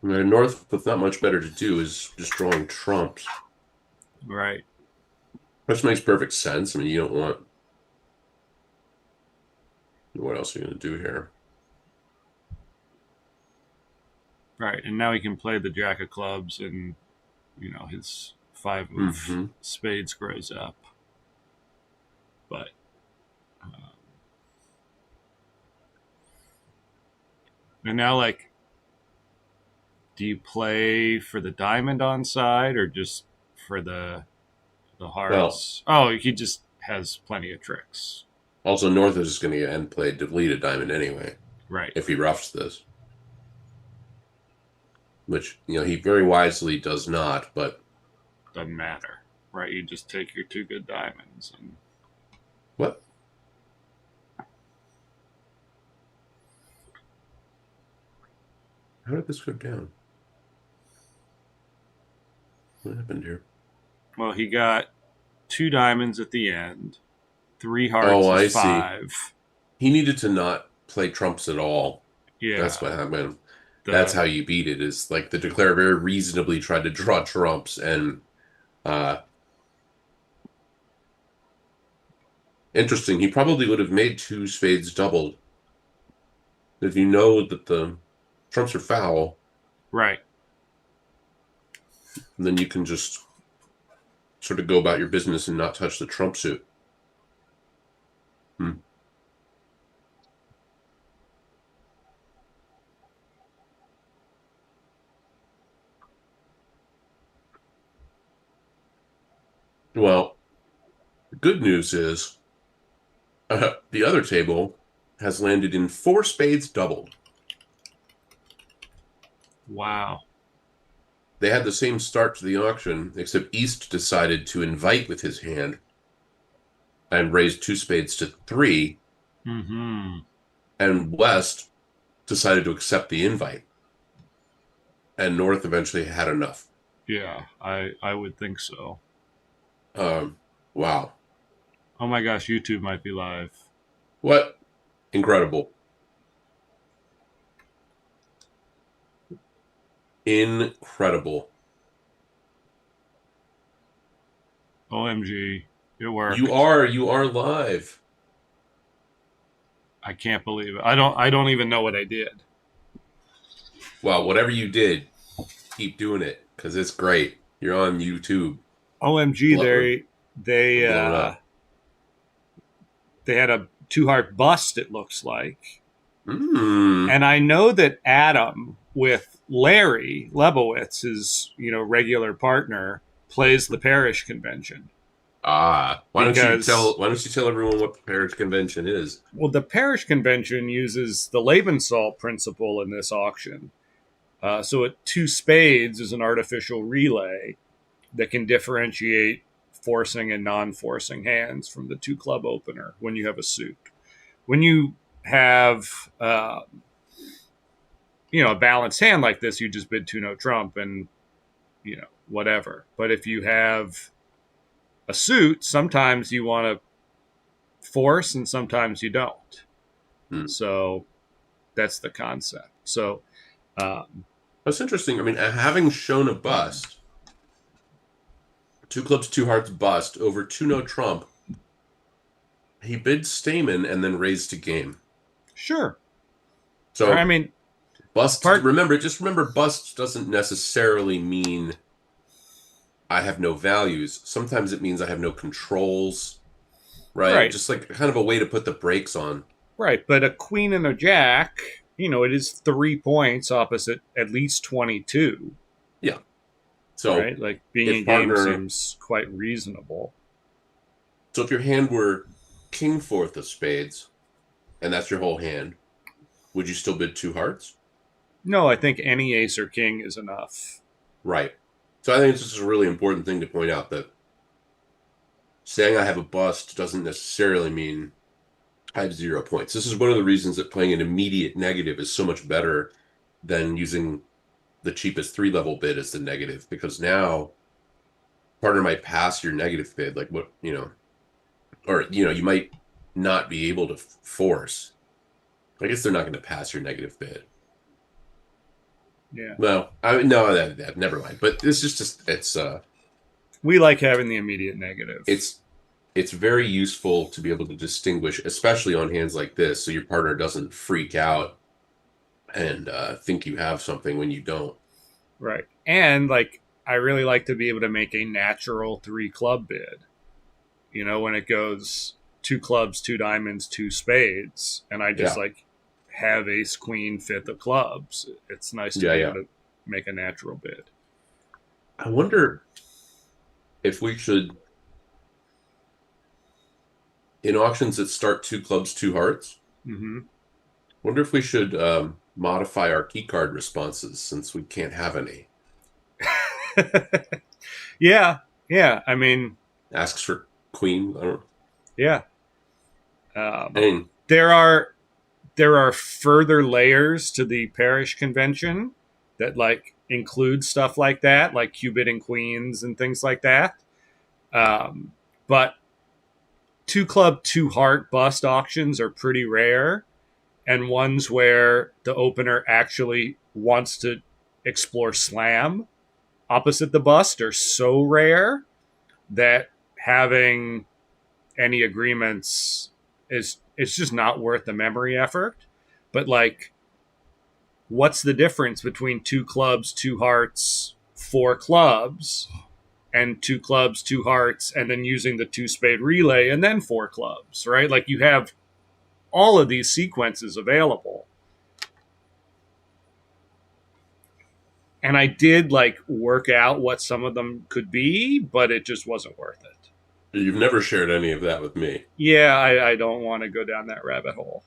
North, with not much better to do, is just drawing trumps. Right. Which makes perfect sense. I mean, you don't want. What else are you going to do here? Right. And now he can play the jack of clubs, and his five of Hmm. spades grows up. But uh, and now, like, do you play for the diamond on side or just for the Well, hearts? Oh, he just has plenty of tricks. also North is just going to end play delete a diamond anyway Right. if he roughs this, which he very wisely does not. But Doesn't matter. Right. You just take your two good diamonds and what? How did this go down? What happened here? well, he got two diamonds at the end. Three Oh, hearts is I see. five. He needed to not play trumps at all. That's Yeah. what happened. That's The how you beat it. Is like the declare very reasonably tried to draw trumps, and uh interesting. He probably would have made two spades doubled if you know that the trumps are foul. right. Then you can just sort of go about your business and not touch the trump suit. Hmm. Well, the good news is the other table has landed in four spades doubled. Wow. They had the same start to the auction, except East decided to invite with his hand and raised two spades to three, Hmm. and West decided to accept the invite, and North eventually had enough. Yeah, I would think so. Um, wow. Oh my gosh, YouTube might be live. What incredible. Incredible. OMG, it You worked. are you are live. I can't believe it. I don't even know what I did. Well, whatever you did, keep doing it because it's great. You're on YouTube. OMG, Blow, or they blown uh up. they had a two heart bust, it looks like. Mm. And I know that Adam with Larry Lebowitz, his regular partner, plays the Parish convention Ah, because why don't you tell everyone what the Parish Convention is? the Parish convention uses the Lebensalt principle in this auction. So at two spades is an artificial relay that can differentiate forcing and non-forcing hands from the two club opener when you have a suit. When you have a balanced hand like this, you just bid two no trump and whatever. But if you have a suit, sometimes you want to force and sometimes you don't. Hmm. So that's the concept. So That's interesting. I mean, having shown a bust, two clubs, two hearts bust over two no trump, he bid Stamen and then raised to game. sure. I So mean, bust, part remember, just remember, bust doesn't necessarily mean I have no values. Sometimes it means I have no controls, right? right, Just like kind of a way to put the brakes on. right. But a queen and a jack, it is 3 points opposite at least 22, Yeah. So right? Like being if in game partner, seems quite reasonable. so if your hand were king fourth of spades, and that's your whole hand, would you still bid two hearts? No, I think any ace or king is enough. Right. So I think this is a really important thing to point out that saying I have a bust doesn't necessarily mean I have 0 points. This is one of the reasons that playing an immediate negative is so much better than using the cheapest three level bid as the negative, because now partner might pass your negative bid, like what, or, you might not be able to force. I guess they're not going to pass your negative bid. Yeah. Well, I no, never mind. But it's just We like having the immediate negative. it's it's very useful to be able to distinguish, especially on hands like this, so your partner doesn't freak out and think you have something when you don't. Right. And like I really like to be able to make a natural three club bid. You know, when it goes two clubs, two diamonds, two spades, and I just Yeah, like have ace, queen, fifth of clubs. It's nice to yeah, be able yeah. to make a natural bid. I wonder if we should, in auctions that start two clubs, two hearts. Mm-hmm. Wonder if we should modify our key card responses since we can't have any. Yeah, yeah. I mean, Asks for queen. I don't. yeah. I Um, mean, there are there are further layers to the parish convention that like include stuff like that, like cubit and queens and things like that. But two club, two heart bust auctions are pretty rare, and ones where the opener actually wants to explore slam opposite the bust are so rare that having any agreements is it's just not worth the memory effort. But like, what's the difference between two clubs, two hearts, four clubs, and two clubs, two hearts, and then using the two spade relay and then four clubs, right? Like you have all of these sequences available. And I did like work out what some of them could be, but it just wasn't worth it. you've never shared any of that with me. Yeah, I don't want to go down that rabbit hole.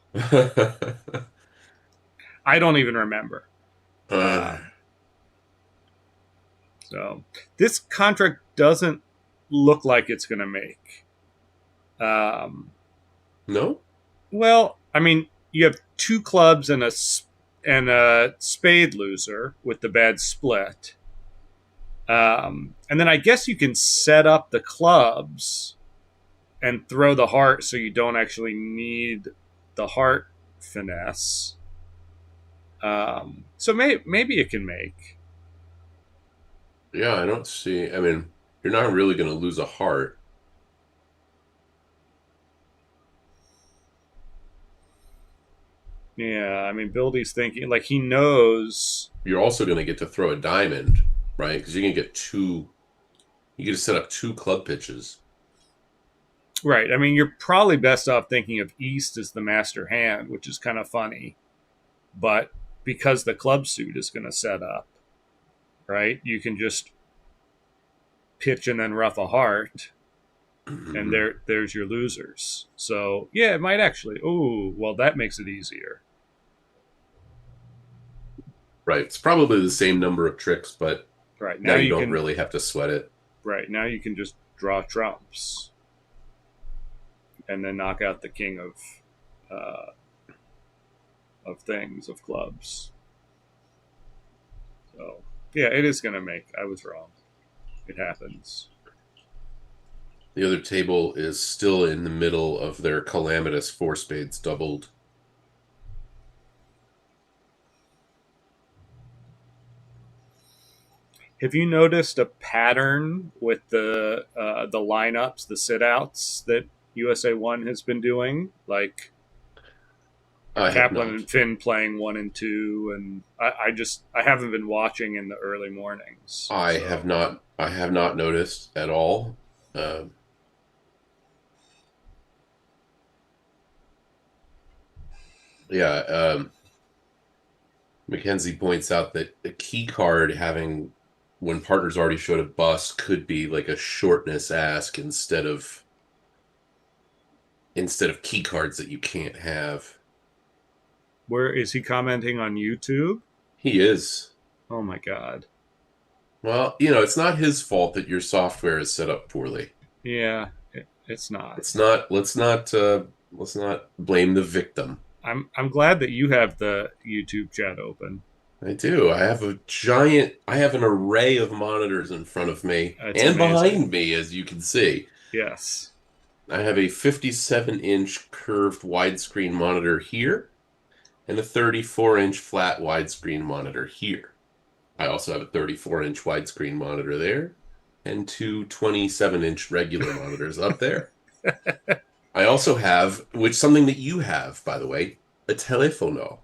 I don't even remember. uh, Um, so this contract doesn't look like it's going to make. Um, no? well, I mean, you have two clubs and a spade loser with the bad split. And then I guess you can set up the clubs and throw the heart so you don't actually need the heart finesse. So maybe it can make. Yeah, I don't see. I mean, you're not really going to lose a heart. Yeah, I mean, Bildy's thinking like he knows. You're also going to get to throw a diamond, right? Because you can get two, you get to set up two club pitches. Right. I mean, you're probably best off thinking of East as the master hand, which is kind of funny. But because the club suit is going to set up, right, you can just pitch and then rough a heart, and there's your losers. So yeah, it might actually. Oh, well, that makes it easier. Right. It's probably the same number of tricks, but Right now now you you don't can. really have to sweat it. Right now you can just draw trumps and then knock out the king uh, of things of clubs. So yeah, it is going to make. I was wrong. It happens. The other table is still in the middle of their calamitous four spades doubled. Have you noticed a pattern with the lineups, the sit outs that USA One has been doing? Like I have Kaplan and not. Finn playing one and two, and I haven't been watching in the early mornings. I have So not. I have not noticed at all. Uh, yeah. Mackenzie points out that a key card having when partners already showed a bust could be like a shortness ask instead of key cards that you can't have. where is he commenting on YouTube? He is. Oh my god. Well, it's not his fault that your software is set up poorly. Yeah, it's not. Let's not blame the victim. I'm glad that you have the YouTube chat open. I do. I have an array of monitors in front of me It's and amazing. behind me, as you can see. Yes. I have a 57-inch curved widescreen monitor here and a 34-inch flat widescreen monitor here. I also have a 34-inch widescreen monitor there and two 27-inch regular monitors up there. I also have, which something that you have, by the way, a telefono.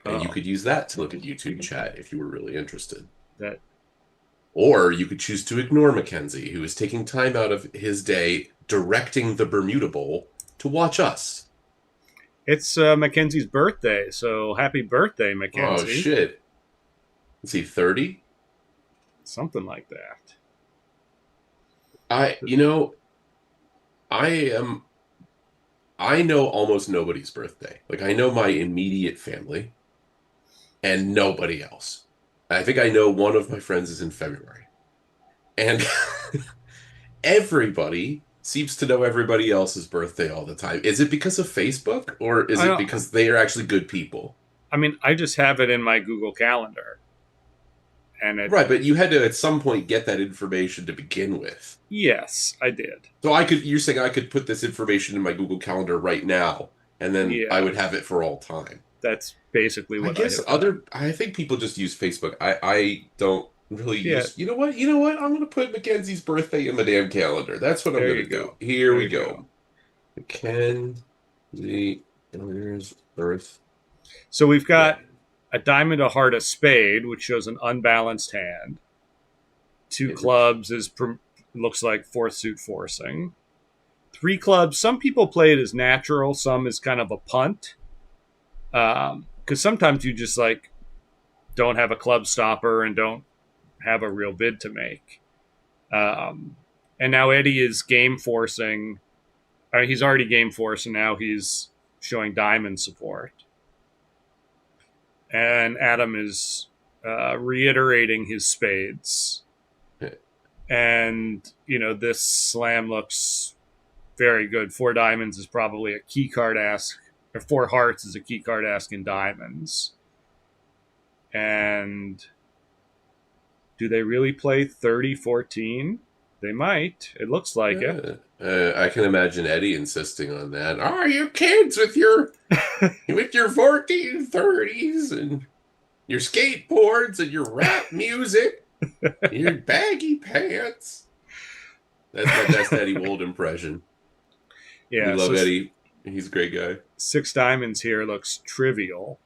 And you Oh, could use that to look at YouTube chat if you were really interested. that Or you could choose to ignore Mackenzie, who is taking time out of his day directing the Bermuda Bowl to watch us. it's Mackenzie's birthday, so happy birthday, Oh, Mackenzie. shit. Is he 30? Something like that. I, you know, I am, I know almost nobody's birthday. Like, I know my immediate family and nobody else. I think I know one of my friends is in February. And everybody seems to know everybody else's birthday all the time. Is it because of Facebook or is I it don't. because they are actually good people? I mean, I just have it in my Google Calendar, and it. Right, but you had to at some point get that information to begin with. Yes, I did. So you're saying I could put this information in my Google Calendar right now, and then I Yeah, would have it for all time. that's basically I what I guess have done. I think people just use Facebook. I don't really Yeah, use, you know what? I'm going to put Mackenzie's birthday in the damn calendar. That's what I'm there going you to do. go. Here There we you go. go. Mackenzie Callender's birthday. So we've got a diamond, a heart, a spade, which shows an unbalanced hand. Two clubs is looks like fourth suit forcing. Three clubs. Some people play it as natural. Some is kind of a punt. Because sometimes you just like don't have a club stopper and don't have a real bid to make. Um, and now Eddie is game forcing. He's already game forced, and now he's showing diamond support. And Adam is reiterating his spades. And, this slam looks very good. Four diamonds is probably a key card ask, or four hearts is a key card ask in diamonds. And do they really play 30-14? They might. It looks like it. Yeah. I can imagine Eddie insisting on that. Oh, you kids with your 1430s and your skateboards and your rap music, your baggy pants. That's my best Eddie Wold impression. We Yeah, so love Eddie. He's a great guy. six diamonds here looks trivial.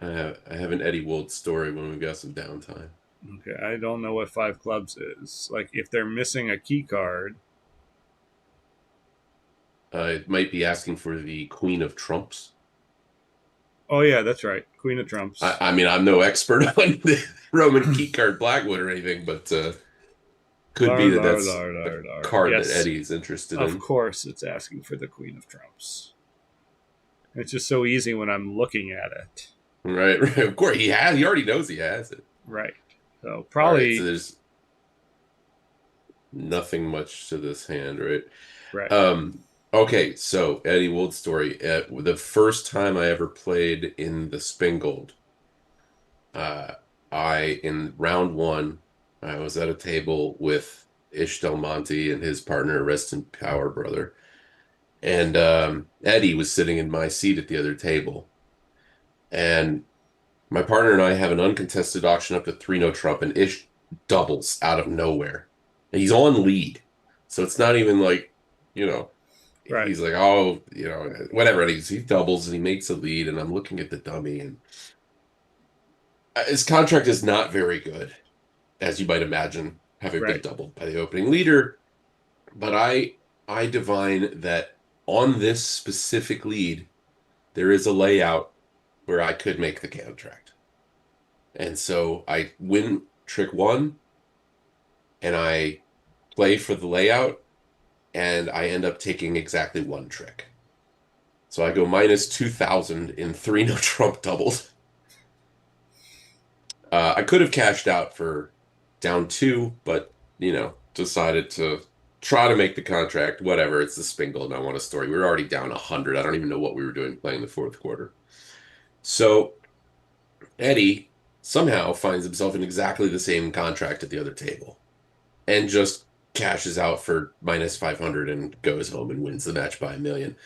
I have an Eddie Wold story when we've got some downtime. Okay, I don't know what five clubs is. Like, if they're missing a key card. It might be asking for the Queen of Trumps. Oh, yeah, that's right. Queen of Trumps. I mean, I'm no expert on the Roman keycard Blackwood or anything, but could be Lar, that lar, that's lar, a lar, lar. card that Yes, Eddie's interested of in. course it's asking for the Queen of Trumps. It's just so easy when I'm looking at it. Right, right. Of course, he already knows he has it. Right. So All right, so probably, there's nothing much to this hand, right? right. Okay, so Eddie Wold story. The first time I ever played in the Spingold, uh, in round one, I was at a table with Ish Del Monte and his partner, rest in power, brother. And Eddie was sitting in my seat at the other table. And my partner and I have an uncontested auction up to three no trump, and Ish doubles out of nowhere. And he's on lead. So it's not even like, you know, Right. he's like, oh, whatever. And he doubles and he makes a lead. And I'm looking at the dummy, and his contract is not very good, as you might imagine, having been Right. doubled by the opening leader. But I divine that on this specific lead, there is a layout where I could make the contract. And so I win trick one and I play for the layout and I end up taking exactly one trick. So I go minus 2,000 in three no trump doubles. I could have cashed out for down two, but decided to try to make the contract. Whatever, it's the Spingle and I want a story. We were already down 100. I don't even know what we were doing playing the fourth quarter. So Eddie somehow finds himself in exactly the same contract at the other table and just cashes out for minus 500 and goes home and wins the match by 1 million.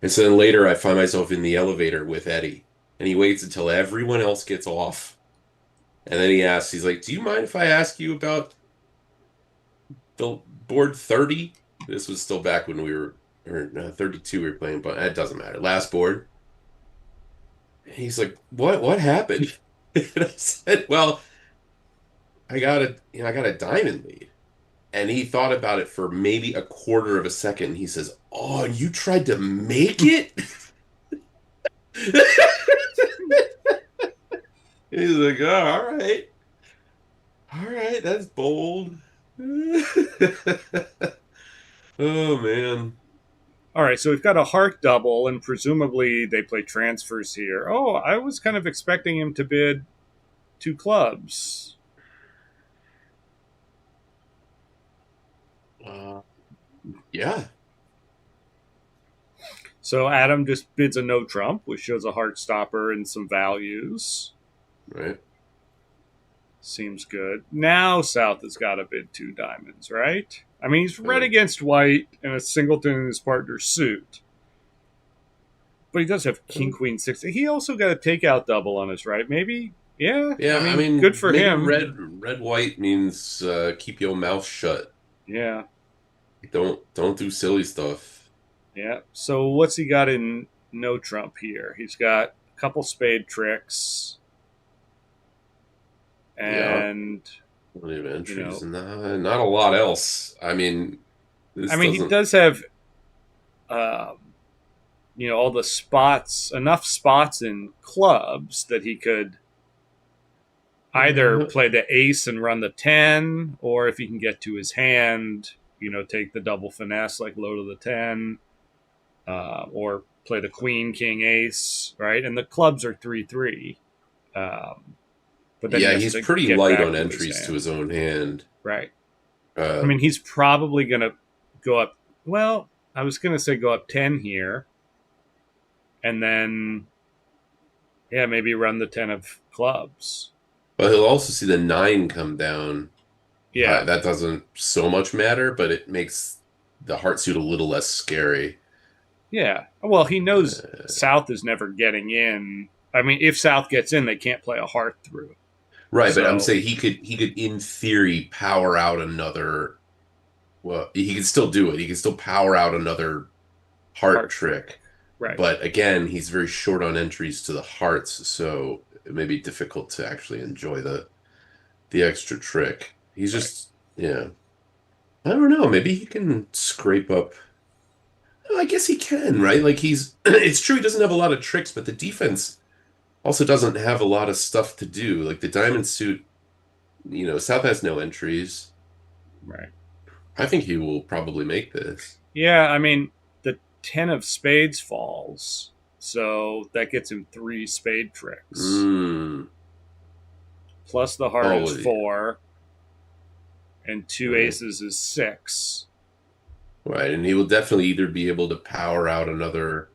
And so then later I find myself in the elevator with Eddie and he waits until everyone else gets off And then he's like, "Do you mind if I ask you about the board 30?" This was still back when we were, or 32 we were playing, but it doesn't matter. Last board. And he's like, What happened?" And I said, "Well, I got a diamond lead." And he thought about it for maybe a quarter of a second. And he says, "Oh, you tried to make it?" He's like, "Oh, all right, that's bold." Oh man. All right, so we've got a heart double, and presumably they play transfers here. Oh, I was kind of expecting him to bid two clubs. Uh, yeah, So Adam just bids a no trump, which shows a heart stopper and some values. right. Seems good. Now South has got to bid two diamonds, right? I mean, he's red Uh, against white and a singleton in his partner's suit. But he does have King, Queen, Six. He also got a takeout double on his right. Maybe, yeah. I yeah, I mean, good mean, for maybe him. red white means keep your mouth shut. Yeah, Don't do silly stuff. yeah. So what's he got in no trump here? He's got a couple spade tricks Yeah, and, plenty of you entries, know, and not a lot else. I mean, I this mean, he doesn't. does have um, all the spots, enough spots in clubs that he could either Uh, play the ace and run the 10, or if he can get to his hand, take the double finesse like low to the 10, or play the queen, king, ace, right? And the clubs are 3-3. Um, but then he yeah, has he's to pretty get light back on to his entries to hand, his own hand. right? I Uh, mean, he's probably going to go up. Well, I was going to say go up 10 here, and then, yeah, maybe run the 10 of clubs. but he'll also see the nine come down. Yeah, That doesn't so much matter, but it makes the heart suit a little less scary. yeah. Well, he knows Uh, South is never getting in. I mean, if South gets in, they can't play a heart through. right, but I'm So, saying he could in theory power out another. Well, he can still do it. He can still power out another heart heart trick. trick. Right, But again, he's very short on entries to the hearts, so it may be difficult to actually enjoy the extra trick. He's right. just, yeah. I don't know. Maybe he can scrape up. Well, I guess he can, right? Like he's it's true he doesn't have a lot of tricks, but the defense also doesn't have a lot of stuff to do. Like the diamond suit, South has no entries. Right. I think he will probably make this. Yeah, I mean, the 10 of spades falls. So that gets him three spade tricks. Mm. Plus the heart Oh, is four, and two right. aces is six. Right. And he will definitely either be able to power out another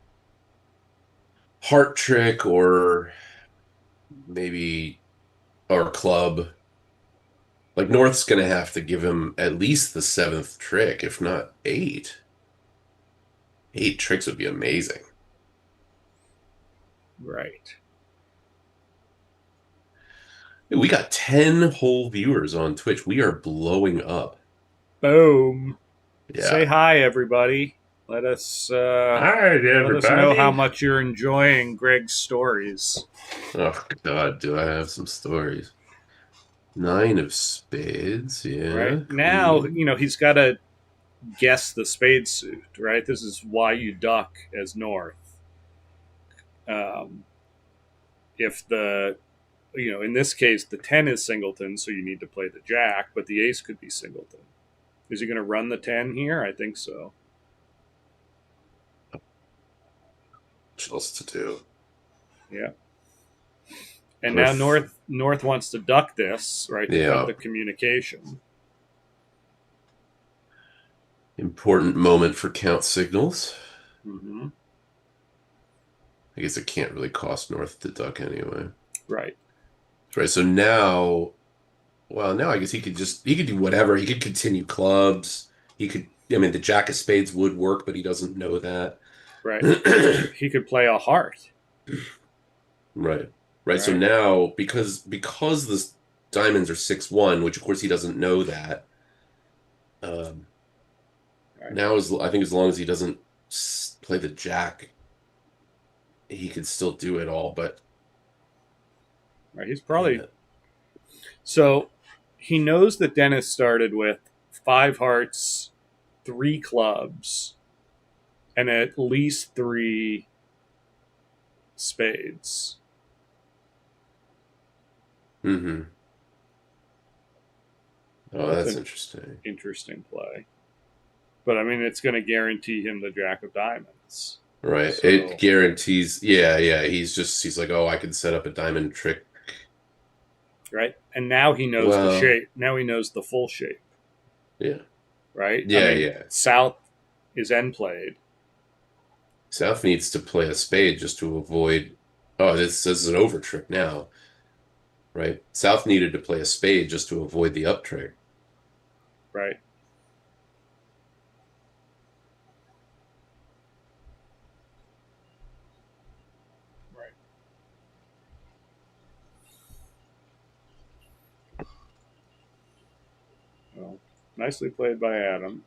heart trick or maybe or club. Like North's gonna have to give him at least the seventh trick, if not eight. Eight tricks would be amazing. Right. Dude, we got 10 whole viewers on Twitch. We are blowing up. Boom. Say Yeah. hi, everybody. Let us Hi, let us know how everybody. much you're enjoying Greg's stories. Oh God, do I have some stories? Nine of spades, Right yeah. now, Queen. he's got to guess the spade suit. Right. This is why you duck as North. Um, if the in this case the 10 is singleton, so you need to play the jack, but the ace could be singleton. Is he going to run the 10 here? I think so. What else to do? Yeah. And What now if, North wants to duck this, right, to cut yeah, the communication. important moment for count signals. Mm-hmm. I guess it can't really cost North to duck anyway. Right. Right, so now, well, now I guess he could do whatever. He could continue clubs. He could, I mean, the jack of spades would work, but he doesn't know that. Right. He could play a heart. Right. Right. So Right. now because diamonds are 6-1, which of course he doesn't know that. Um, Right. now, I think as long as he doesn't play the jack, he could still do it all. But Right. He's probably yeah, so he knows that Dennis started with five hearts, three clubs, and at least three spades. hmm. Oh, That's that's an interesting. interesting play. But I mean, it's going to guarantee him the jack of diamonds. Right. It So, guarantees. Yeah, yeah. He's like, oh, I can set up a diamond trick. right. And now he knows the Well, shape. Now he knows the full shape, yeah, right? I yeah, mean, yeah. South is end played, South needs to play a spade just to avoid. Oh, this is an over trick now, right? South needed to play a spade just to avoid the up trick. right? Right. Well, nicely played by Adam.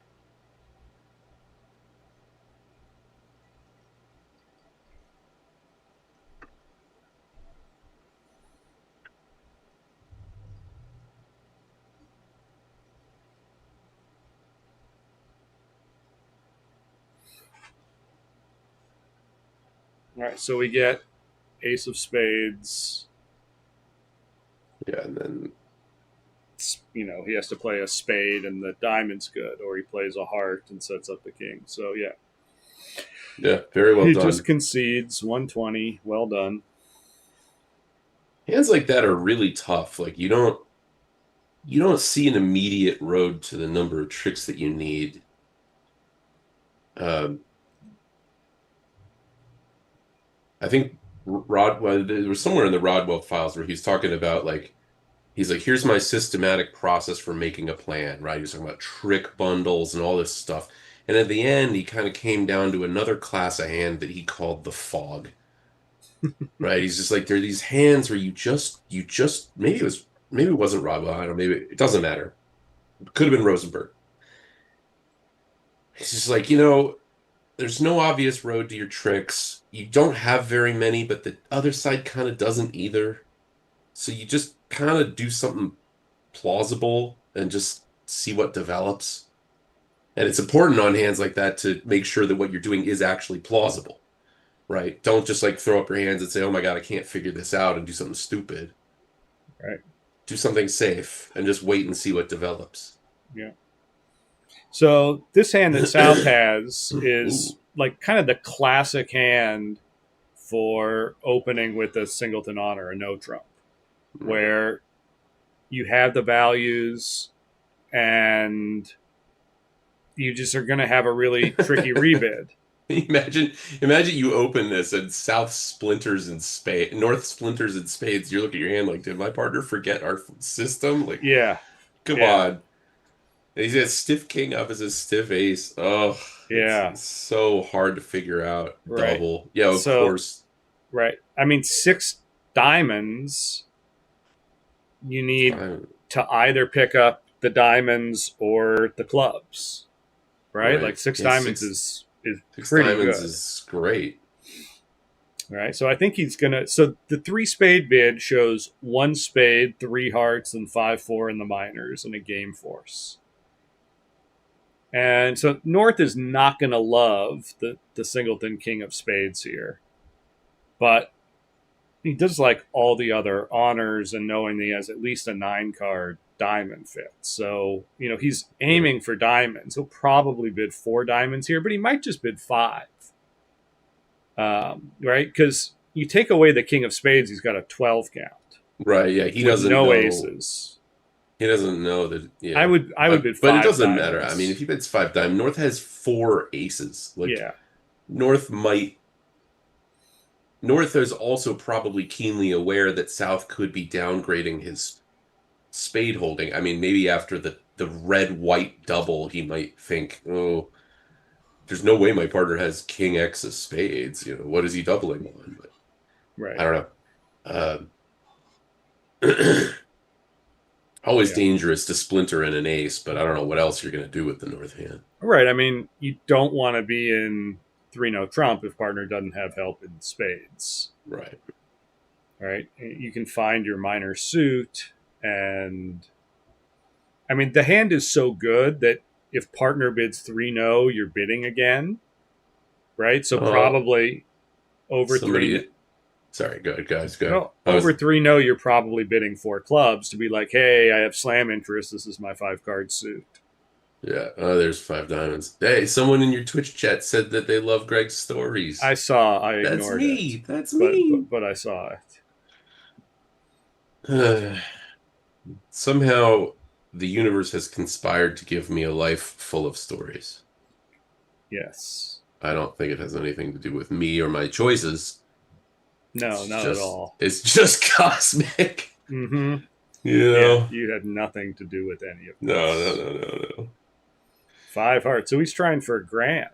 All right. So we get ace of spades. Yeah, and then He has to play a spade and the diamond's good, or he plays a heart and sets up the king. So, yeah, yeah, very well he just done. concedes 120. Well done. Hands like that are really tough. Like you don't see an immediate road to the number of tricks that you need. Um, I think Rodwell, there was somewhere in the Rodwell files where he's talking about like he's like, here's my systematic process for making a plan, right? He's talking about trick bundles and all this stuff. And at the end, he kind of came down to another class of hand that he called the fog, right? He's just like, there are these hands where you just, maybe it wasn't Rodwell. I don't know, maybe it doesn't matter. It could have been Rosenberg. He's just like, there's no obvious road to your tricks. You don't have very many, but the other side kind of doesn't either. So you just kind of do something plausible and just see what develops. And it's important on hands like that to make sure that what you're doing is actually plausible, right? Don't just like throw up your hands and say, oh my God, I can't figure this out and do something stupid. Right. Do something safe and just wait and see what develops. Yeah. So this hand that South has is Ooh, like kind of the classic hand for opening with a singleton honor, a no trump, right. where you have the values and you just are going to have a really tricky rebid. Imagine, imagine you open this and South splinters and spade, North splinters and spades. You look at your hand like, did my partner forget our system? Like, Yeah. come Yeah. on. And he's got stiff king up as a stiff ace. Oh, it's, Yeah. it's so hard to figure out. Right. Double. Yeah, of So, course. right. I mean, six diamonds, you need Time. to either pick up the diamonds or the clubs, right? Like Right. six Yeah, diamonds six is six pretty diamonds good, is great. right? So I think he's gonna. So the three spade bid shows one spade, three hearts, and 5-4 in the minors, and a game force. And so North is not going to love the singleton king of spades here, but he does like all the other honors and knowing he has at least a 9 card diamond fit. So, he's Right. aiming for diamonds. He'll probably bid 4 diamonds here, but he might just bid five, right? Because you take away the king of spades, he's got a 12 count Right. Yeah, he with doesn't no know. aces. He doesn't know that. I Yeah. would I would bid But it five doesn't matter. I mean, diamonds. if he bids five diamond, North has four aces. Like Yeah, North might North is also probably keenly aware that South could be downgrading his spade holding. I mean, maybe after the red white double, he might think, oh, there's no way my partner has king X of spades. What is he doubling on? But I right. don't know. Always Yeah. dangerous to splinter in an ace, but I don't know what else you're going to do with the North hand. Right. I mean, you don't want to be in 3 no trump if partner doesn't have help in spades. Right. Right. You can find your minor suit. And I mean, the hand is so good that if partner bids 3 no, you're bidding again. Right. So Oh, probably over 3. somebody. Sorry, go ahead, guys. Go ahead. No, I over was. 3 no, you're probably bidding 4 clubs to be like, hey, I have slam interest. This is my 5 card suit. Yeah. Oh, there's five diamonds. Hey, someone in your Twitch chat said that they love Greg's I stories. saw, I That's ignored it, me. That's but me. but I saw it. Somehow, the universe has conspired to give me a life full of stories. Yes. I don't think it has anything to do with me or my choices. No, not at all. It's just cosmic. Mm-hmm. You Yeah, know? you had nothing to do with any of No, no, this. no, no, 5 hearts. So he's trying for a grand.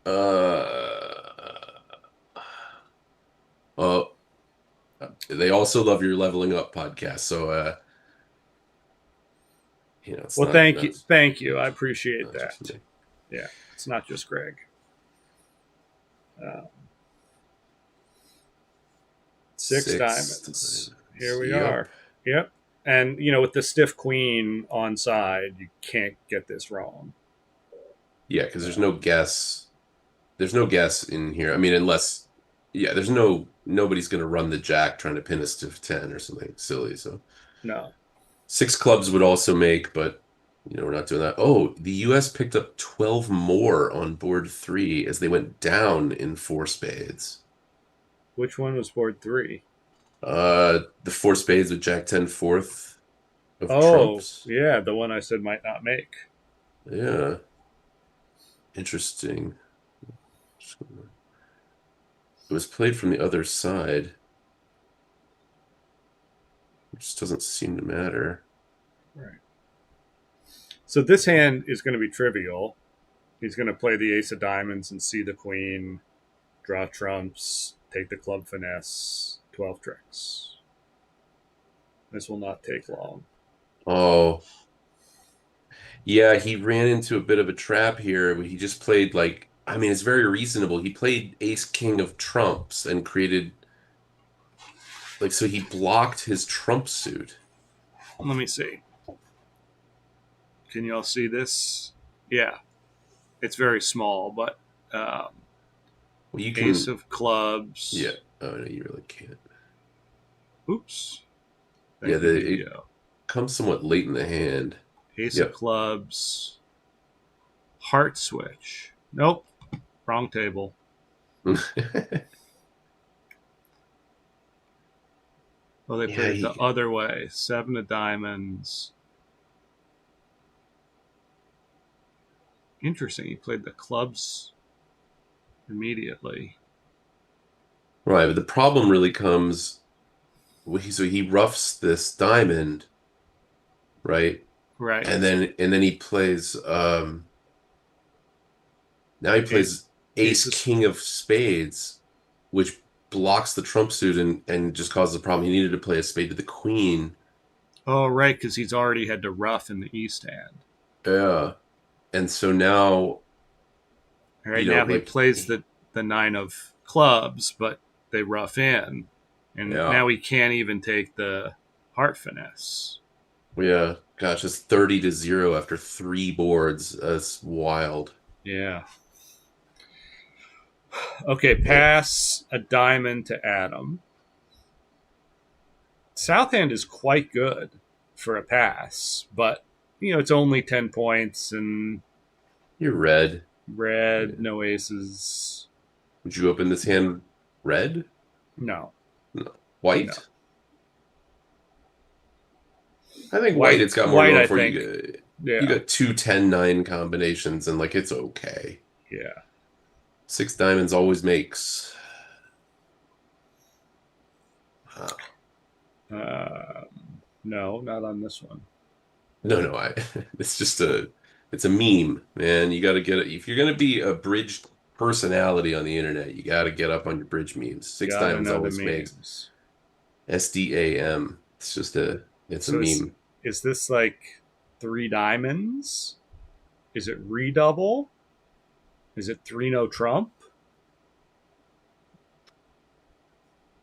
no. Well, they also love your leveling up podcast, so it's Well, not thank you, not thank you. I appreciate not just that. me. Yeah, it's not just Greg. Uh, 6 diamonds. Here Times. we Yep. are. Yep. And with the stiff queen on side, you can't get this wrong. Yeah, because there's Uh, no guess. There's no guess in here. I mean, unless, yeah, there's nobody's gonna run the jack trying to pin us to 10 or something silly. So no. six clubs would also make, but we're not doing that. Oh, the US picked up 12 more on board three as they went down in four spades. Which one was board 3? The four spades with Jack 10 fourth of Oh, trumps. yeah, the one I said might not make. Yeah, interesting. It was played from the other side. It just doesn't seem to matter. Right. So this hand is going to be trivial. He's going to play the ace of diamonds and see the queen, draw trumps, take the club finesse, 12 tricks. This will not take long. Oh, yeah, he ran into a bit of a trap here. He just played like, I mean, it's very reasonable. He played ace king of trumps and created like, so he blocked his trump suit. Let me see. Can you all see this? Yeah, it's very small, but um, Well, you ace can, of clubs. yeah. Oh no, you really can't. Oops. Yeah, Thank you, it video. comes somewhat late in the hand. Ace of Yep. clubs. Heart switch. Nope. Wrong table. Oh, they played Yeah, it the other way. 7 of diamonds. Interesting. He played the clubs immediately. right. But the problem really comes, so he roughs this diamond, right? Right. And then he plays now he Ace. plays Ace ace of. king of spades, which blocks the trump suit and just causes a problem. He needed to play a spade to the queen. Oh, right, because he's already had to rough in the east hand. Yeah. And so now, All right, now he like, plays the 9 of clubs, but they rough in, and yeah. now he can't even take the heart finesse. Yeah. Gosh, it's 30-0 after three boards. That's wild. Yeah. Okay, Yeah. pass a diamond to Adam. Southhand is quite good for a pass, but it's only 10 points and You're red. red, Yeah. no aces. Would you open this hand red? No, No. no. White? I think white, White, it's got more white. going I for think. you. You Yeah, got two 10-9 combinations, and like it's okay. yeah. Six diamonds always makes. Wow. No, not on this one. No, no, it's just it's a meme, man. You got to get it. If you're gonna be a bridge personality on the internet, you got to get up on your bridge memes. Six Gotta diamonds know the always makes. memes. SDAM. It's a So it's meme. Is this like three diamonds? Is it redouble? Is it three no trump?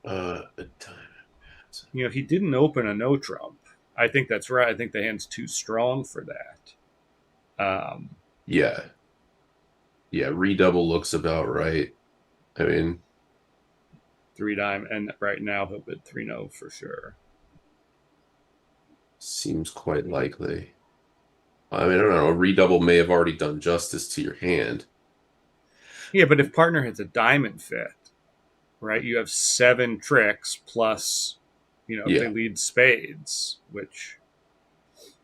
A time. You know, he didn't open a no trump. I think that's right. I think the hand's too strong for that. Yeah. Yeah. Redouble looks about right. I mean, Three dime, and right now he'll bid three no for sure. seems quite likely. I mean, I don't know. A redouble may have already done justice to your hand. Yeah, but if partner hits a diamond fit, right, you have seven tricks plus, you know, if they Yeah. lead spades, which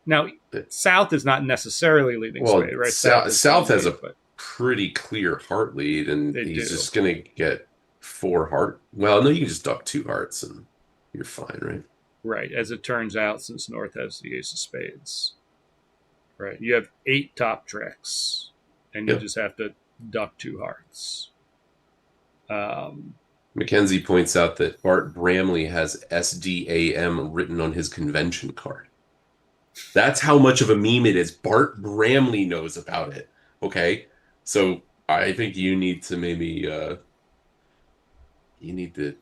now South is not necessarily leading Well, spade, right? South is going South to has lead, a but pretty clear heart lead, and they he's do. just gonna get four heart. Well, no, you can just duck two hearts, and you're fine, right? Right. As it turns out, since North has the ace of spades, right, you have eight top tricks, and you Yep. just have to duck two hearts. Um, Mackenzie points out that Bart Bramley has SDAM written on his convention card. That's how much of a meme it is. Bart Bramley knows about it. Okay. So I think you need to maybe you need to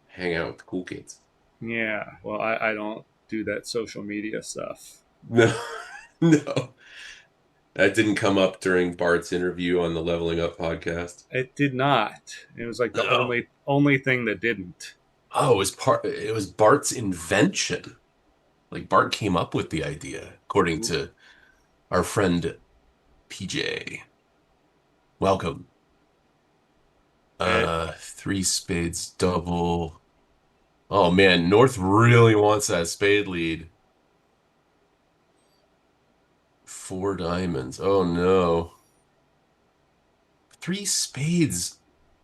hang out with the cool kids. yeah. Well, I don't do that social media stuff. No, no. That didn't come up during Bart's interview on the Leveling Up podcast. It did not. It was like the No. only thing that didn't. Oh, it was Bart's invention. Like Bart came up with the idea, according to our friend PJ. Welcome. It, Three spades double. Oh man, North really wants that spade lead. Four diamonds. Oh no. Three spades.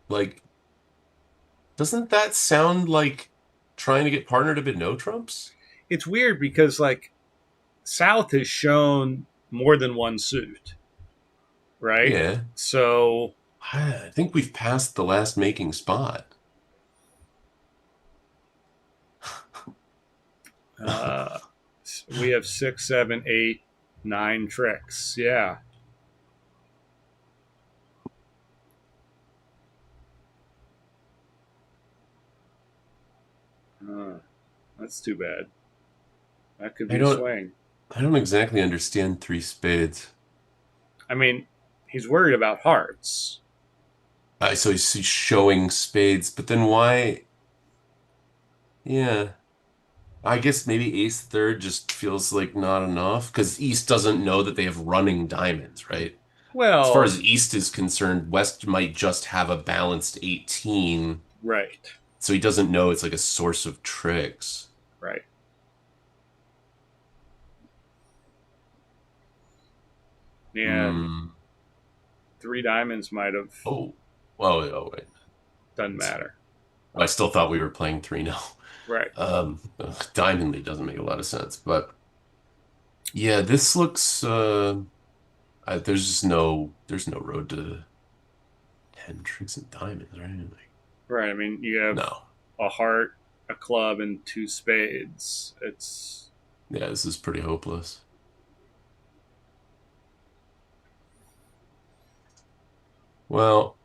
Like, doesn't that sound like trying to get partnered a bit no trumps? it's weird because like South has shown more than one suit, right? Yeah. So I think we've passed the last making spot. uh, we have six, seven, eight, nine tricks. Yeah. Uh, that's too bad. That could I be a don't swing. I don't exactly understand three spades. I mean, he's worried about hearts. So he's showing spades, but then why? Yeah. I guess maybe ace third just feels like not enough because East doesn't know that they have running diamonds, right? As far Well, as East is concerned, West might just have a balanced 18, right, so he doesn't know it's like a source of tricks. right. Yeah, Hmm. three diamonds might have. Oh. Wait. Doesn't matter. I still thought we were playing 3 now. Right. Diamond lead doesn't make a lot of sense, but yeah, this looks there's no road to 10 tricks and diamonds, right? Like, Right. I mean, you have no. a heart, a club, and two spades. It's Yeah, this is pretty hopeless. Well,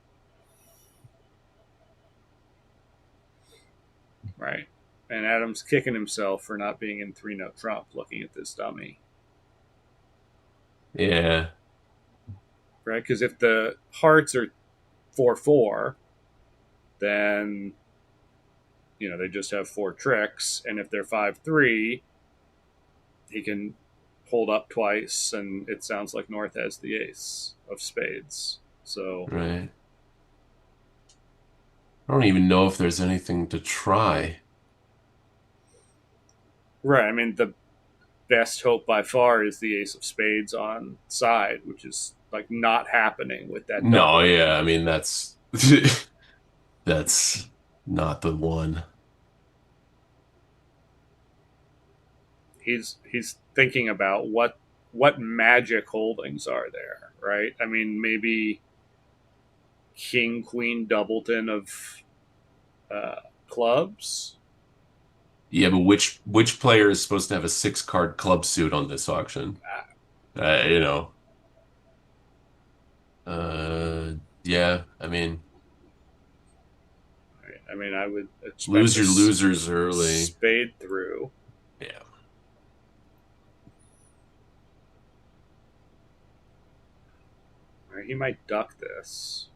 right. And Adam's kicking himself for not being in three note trump looking at this dummy. yeah, Right? Because if the hearts are 4-4, then you know they just have four tricks. And if they're 5-3, he can hold up twice, and it sounds like North has the ace of spades. So right. I don't even know if there's anything to try. right. I mean the best hope by far is the ace of spades on side, which is like not happening with that No, double. yeah, I mean that's that's not the one. He's thinking about what magic holdings are there, right? I mean, maybe king queen doubleton of clubs. Yeah, but which player is supposed to have a six card club suit on this auction? You know. Uh, yeah, I mean, Right? I mean, I would expect lose a your losers early. spade through. Yeah. Right? He might duck this.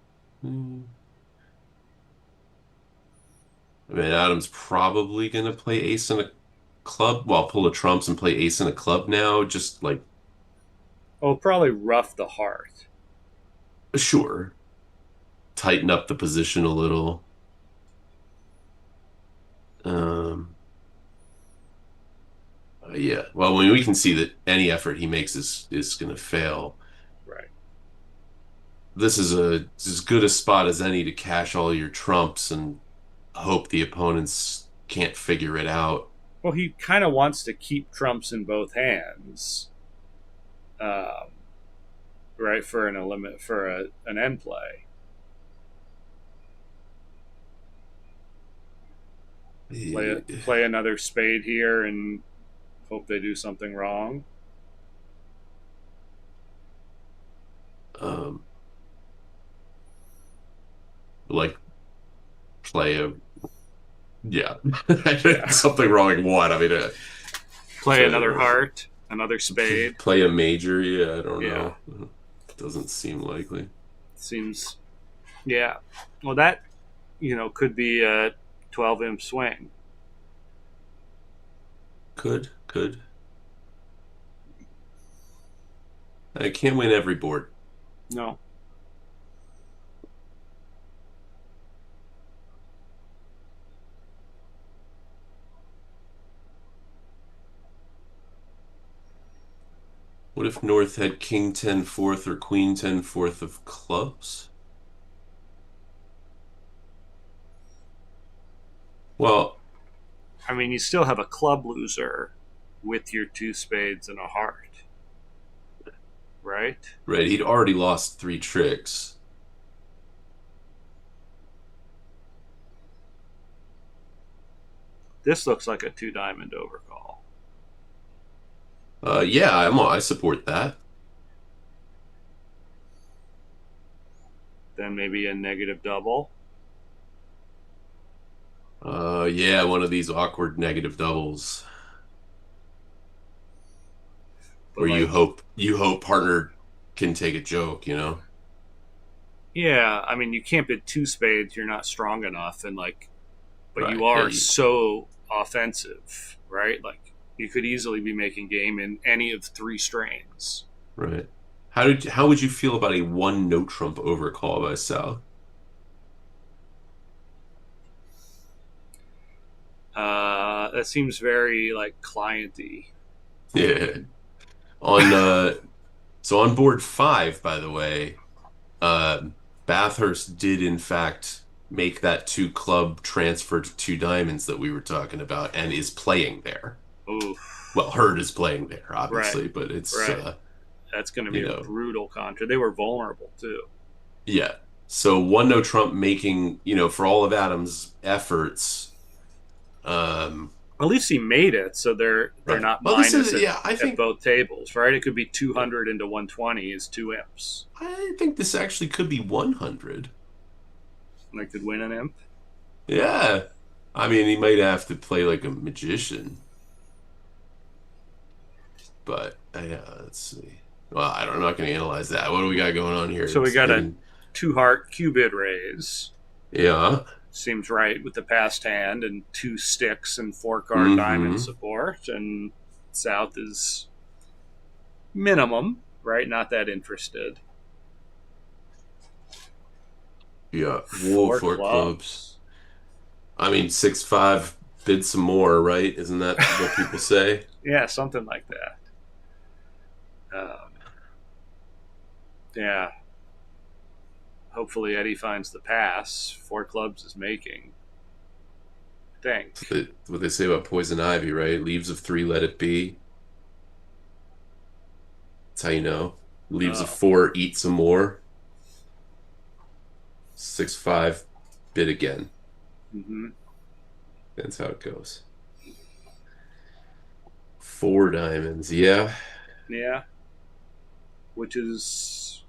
Hmm. I mean, Adam's probably gonna play ace in a club. Well, pull a trumps and play ace in a club now. Just like, Oh, probably rough the heart. sure, tighten up the position a little. Um, yeah. Well, when we can see that any effort he makes is gonna fail. Right. This is as good a spot as any to cash all your trumps and hope the opponents can't figure it out. Well, he kind of wants to keep trumps in both hands, um, right, for an end play. Play another spade here and hope they do something wrong. Um, like play a yeah, Yeah. something wrong in what? I mean, Play another heart, another play, spade. play a major. Yeah, I don't Yeah. know. Doesn't seem likely. Seems, yeah. Well, that, could be a 12 imp swing. Could. I can't win every board. No. What if North had King 10 fourth or Queen 10 fourth of clubs? Well, I mean, you still have a club loser with your two spades and a heart, right? right, he'd already lost three tricks. This looks like a two diamond overcall. Yeah, I support that. Then maybe a negative double. Yeah, one of these awkward negative doubles But where you like, hope partner can take a joke, you know? yeah, I mean, you can't bid two spades. You're not strong enough, and but Right. you Yeah, are so offensive, right? Like, you could easily be making game in any of three strains. right. How would you feel about a one no trump overcall by Sal? That seems very like clienty. Yeah. On so on board five, by the way, uh Bathurst did in fact make that two club transfer to two diamonds that we were talking about and is playing there. Ooh, Well, Hurd is playing there, right, obviously, but it's right. That's going to you be a know, brutal contra. They were vulnerable too. yeah. So one no Trump making, for all of Adams' efforts, um, At least he made it, so they're right. not Well, this minus is yeah, I at think both tables, right? It could be yeah, 200 into 120 is two imps. I think this actually could be 100. And they could win an imp. Yeah. I mean, he might have to play like a magician, but yeah, let's see. Well, I'm not going to analyze that. What do we got going on here? So we It's got a getting, two heart cubid raise. yeah. Seems right with the past hand and two sticks and four card diamond Mm-hmm. support. And South is minimum, right? Not that interested. Yeah. Whoa, Four four clubs. clubs. I mean, 6-5, bid some more, right? Isn't that what people say? Yeah, something like that. Um, yeah. Hopefully Eddie finds the pass. Four clubs is making. I think. What they say about poison ivy, right? Leaves of three, let it be. That's how you know. Leaves of Oh. four, eat some more. 6-5, bid again. Mm-hmm. That's how it goes. Four diamonds. Yeah. Yeah, which is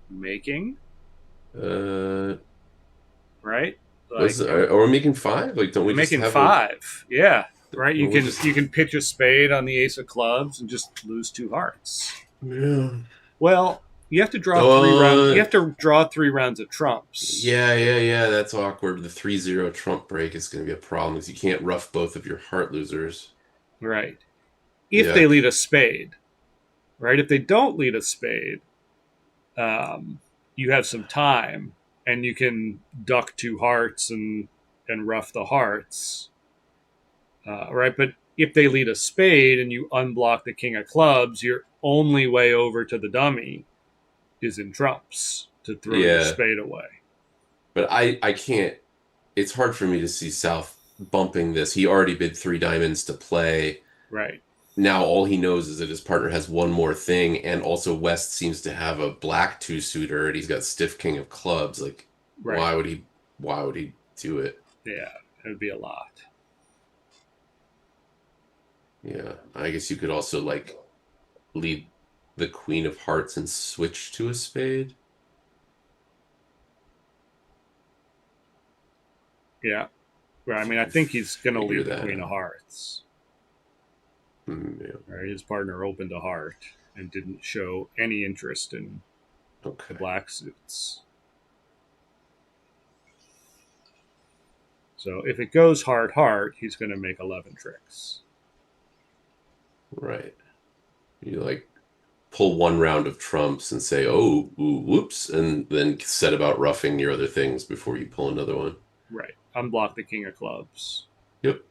making, Uh, right? was Like are we making five? Like, don't we you're just making have a? five. Yeah, right. Don't we just? You can pitch a spade on the ace of clubs and just lose two hearts. Yeah. Well, you have to draw three rounds. You Uh, have to draw three rounds of trumps. yeah. That's awkward. The 3-0 trump break is going to be a problem because you can't rough both of your heart losers. Right. If they Yuck. lead a spade, right? If they don't lead a spade, you have some time and you can duck two hearts and rough the hearts, right? But if they lead a spade and you unblock the king of clubs, your only way over to the dummy is in trumps to throw your Yeah, spade away. but I can't. It's hard for me to see South bumping this. He already bid three diamonds to play. Right. Now all he knows is that his partner has one more thing, and also West seems to have a black two suitor, and he's got stiff king of clubs. Like, Right. why would he? Why would he do it? Yeah. It would be a lot. Yeah, I guess you could also like lead the queen of hearts and switch to a spade. Yeah. Right. I If you mean, I can think he's going to figure lead the that queen of out. hearts. Yeah. Right. His partner opened a heart and didn't show any interest in the Okay. black suits. So if it goes heart heart, he's going to make 11 tricks. Right. You like pull one round of trumps and say, "Oh, ooh, whoops," and then set about roughing your other things before you pull another one. Right. Unblock the king of clubs. Yep.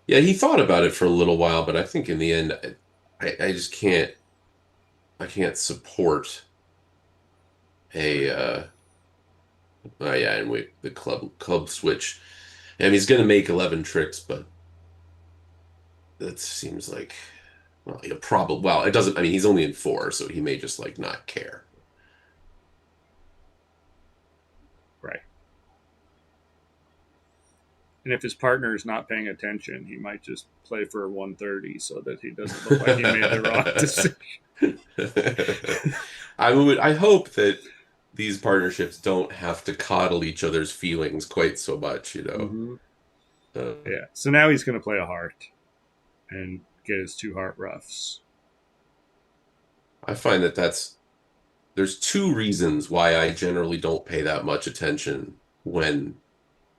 Yeah, he thought about it for a little while, but I think in the end, I just can't. I can't support a. Oh yeah, and we the club switch. I mean, he's gonna make 11 tricks, but that seems like well, he'll probably well, it doesn't. I mean, he's only in four, so he may just like not care. Right. And if his partner is not paying attention, he might just play for 130 so that he doesn't look like he made the wrong decision. I hope that these partnerships don't have to coddle each other's feelings quite so much, you know. Mm-hmm. Uh, Yeah. So now he's going to play a heart and get his two heart roughs. I find that there's two reasons why I generally don't pay that much attention when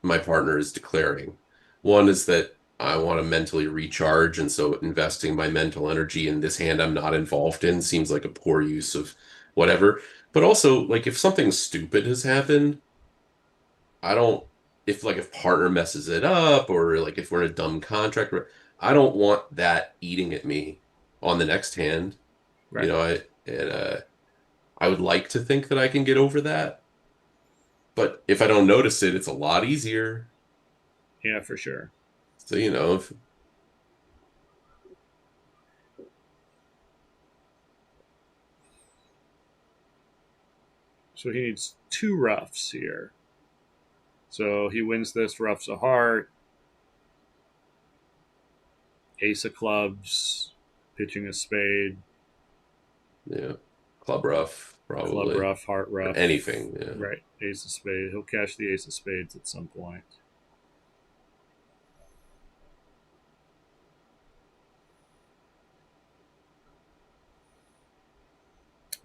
my partner is declaring. One is that I want to mentally recharge, and so investing my mental energy in this hand I'm not involved in seems like a poor use of whatever. But also, like if something stupid has happened, I don't if partner messes it up or like if we're in a dumb contract, I don't want that eating at me on the next hand. You Right. know, I would like to think that I can get over that, but if I don't notice it, it's a lot easier. Yeah, for sure. So, you know, if, So he needs two roughs here. So he wins this, roughs a heart, ace of clubs, pitching a spade, yeah, club rough, club probably, rough, heart or rough. anything. Yeah. Right, ace of spades. He'll cash the ace of spades at some point.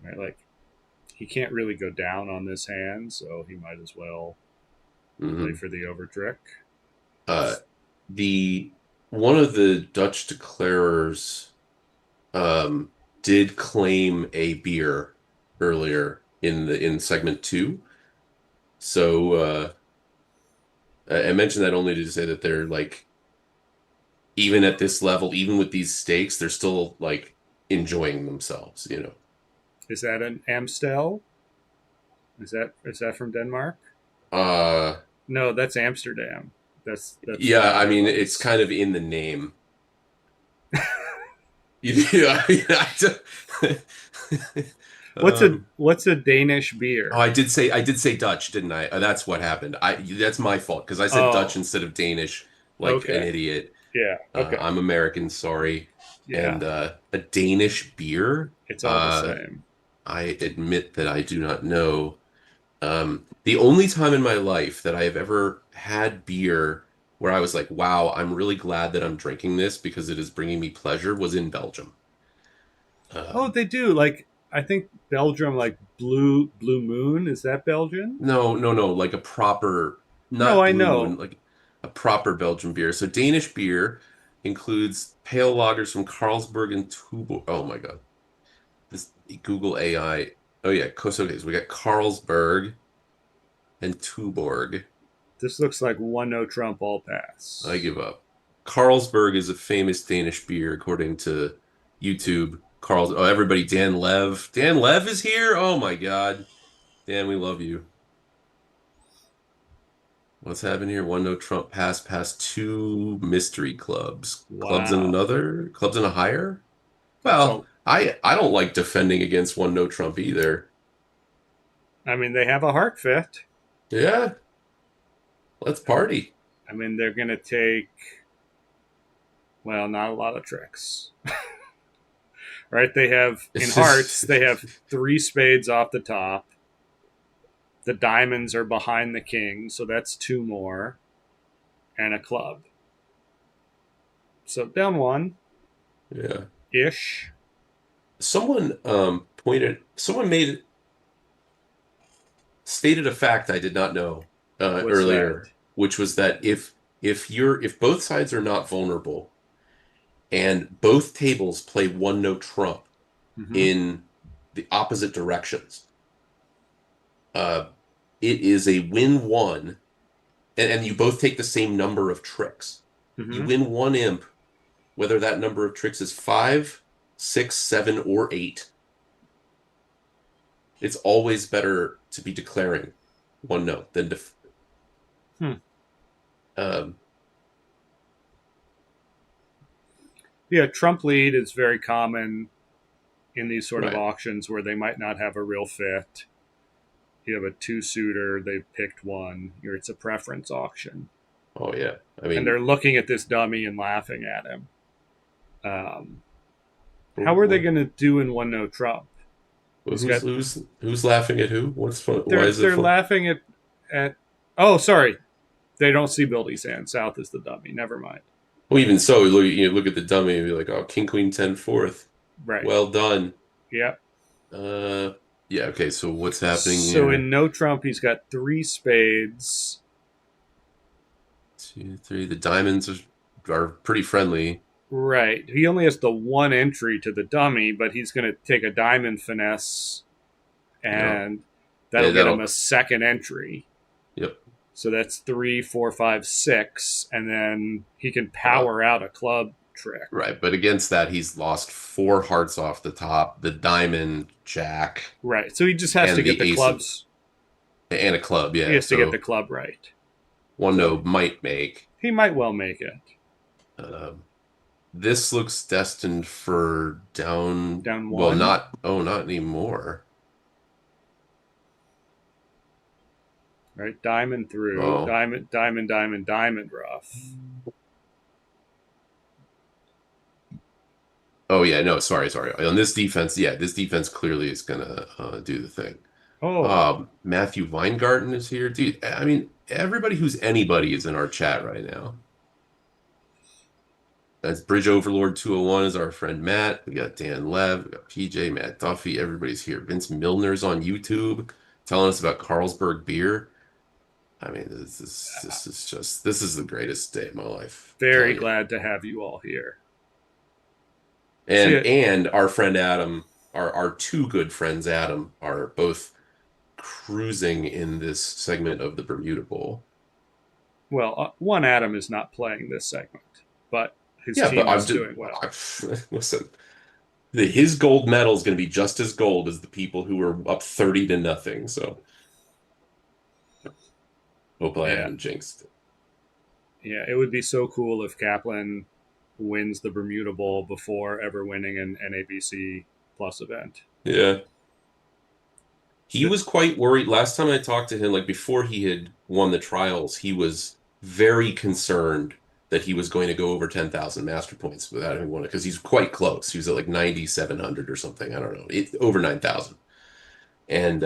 Right, like he can't really go down on this hand, so he might as well play Hmm. for the over trick. Uh, the one of the Dutch declarers um did claim a beer earlier in segment two. So I mentioned that only to say that they're like even at this level, even with these stakes, they're still like enjoying themselves, you know. Is that an Amstel? Is that from Denmark? Uh No, that's Amsterdam. That's the yeah, I mean it's Netherlands. kind of in the name. Yeah, yeah, What's a Danish oh, beer? I did say Dutch, didn't I? That's what happened. That's my fault because I said Dutch Oh, instead of Danish. like an Okay. idiot. Yeah. Okay. I'm American, sorry. Yeah. And a Danish beer. It's all the Uh, same. I admit that I do not know. The only time in my life that I have ever had beer where I was like, wow, I'm really glad that I'm drinking this because it is bringing me pleasure was in Belgium. Oh, Um, they do. Like I think Belgium, like Blue Moon. Is that Belgian? no, no, no, like a proper, No, not I Blue Moon, know. like a proper Belgian beer. So Danish beer includes pale lagers from Carlsberg and Tuborg. Oh my God. This Google AI. Oh yeah, okay, so we got Carlsberg and Tuborg. This looks like one no Trump all I pass. give up. Carlsberg is a famous Danish beer, according to YouTube. Carl's. Oh, everybody. Dan Lev. Dan Lev is here. Oh my God. Dan, we love you. What's happening here? One no Trump pass past two mystery clubs. Clubs in Wow. another. Clubs in a higher. That's Well, all. I don't like defending against one no Trump either. I mean, they have a heart fit. Yeah, let's party. I mean, they're going to take, well, not a lot of tricks, right? They have, in It's hearts, just they have three spades off the top. The diamonds are behind the king, so that's two more, and a club. So down one yeah. ish. Someone made stated a fact I did not know What's that? earlier, which was that if both sides are not vulnerable and both tables play one note trump Mm-hmm. in the opposite directions, uh, it is a win one, and you both take the same number of tricks. You Mm-hmm. win one imp, whether that number of tricks is five, six, seven, or eight. It's always better to be declaring one note than Hmm. um, Yeah, Trump lead is very common in these sort of right. auctions where they might not have a real fit. You have a two suiter, they've picked one, or it's a preference auction. Oh yeah. I And mean, they're looking at this dummy and laughing at him. Um, oh how are they boy. going to do in one no Trump? Well, He's got who's laughing at who? What's fun? Why they're is it they're fun? laughing at oh sorry, they don't see Bildy's hand. South is the dummy. Never mind. Well, even so, look at the dummy and be like, oh, King Queen 10 fourth. Right. Well done. Yep. Uh, yeah. Okay. So what's happening So here? in no Trump, he's got three spades. Two, three. The diamonds are pretty friendly. Right. He only has the one entry to the dummy, but he's going to take a diamond finesse, Yeah. and Yeah. that'll get him a second entry. Yep. So that's three, four, five, six, and then he can Uh, power out a club trick. right. But against that, he's lost four hearts off the top, the diamond, jack, Right. So he just has to and get the the ace of, clubs. and a club. He Yeah. has to get the So club right. one So no might make. he might well make it. Um, This looks destined for down. Down Well, one. not anymore. Right. Diamond through. Oh, Diamond, diamond, diamond, diamond rough. oh yeah, no, sorry. On this defense, yeah, this defense clearly is gonna do the thing. Oh, Matthew Weingarten is here, dude. I mean, everybody who's anybody is in our chat right now. That's Bridge Overlord 201 is our friend Matt. We got Dan Lev, we got PJ, Matt Duffy. Everybody's here. Vince Milner's on YouTube telling us about Carlsberg beer. I mean, this is the greatest day of my life. I'm very telling you. glad to have you all here. And See, and our friend Adam, our two good friends Adam, are both cruising in this segment of the Bermuda Bowl. well, one Adam is not playing this segment, but his Yeah, but team is doing well. listen. His gold medal is going to be just as gold as the people who were up 30 to nothing. So hope I Yeah, haven't jinxed it. yeah. It would be so cool if Kaplan wins the Bermuda Bowl before ever winning an NABC Plus event. Yeah. He The, was quite worried. Last time I talked to him, like before he had won the trials, he was very concerned that he was going to go over 10,000 master points without having won it because he's quite close. He was at like 9,700 or something. I don't know. Over 9,000. And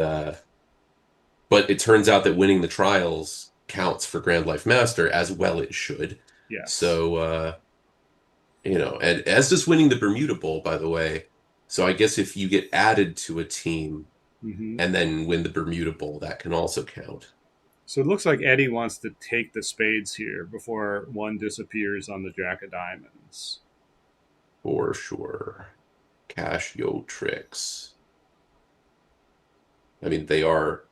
but it turns out that winning the trials counts for Grand Life Master as well it should. Yes. So and as does winning the Bermuda Bowl, by the way. So I guess if you get added to a team Hmm. and then win the Bermuda Bowl, that can also count. So it looks like Eddie wants to take the spades here before one disappears on the Jack of Diamonds. For sure. Casio tricks. I mean, they are.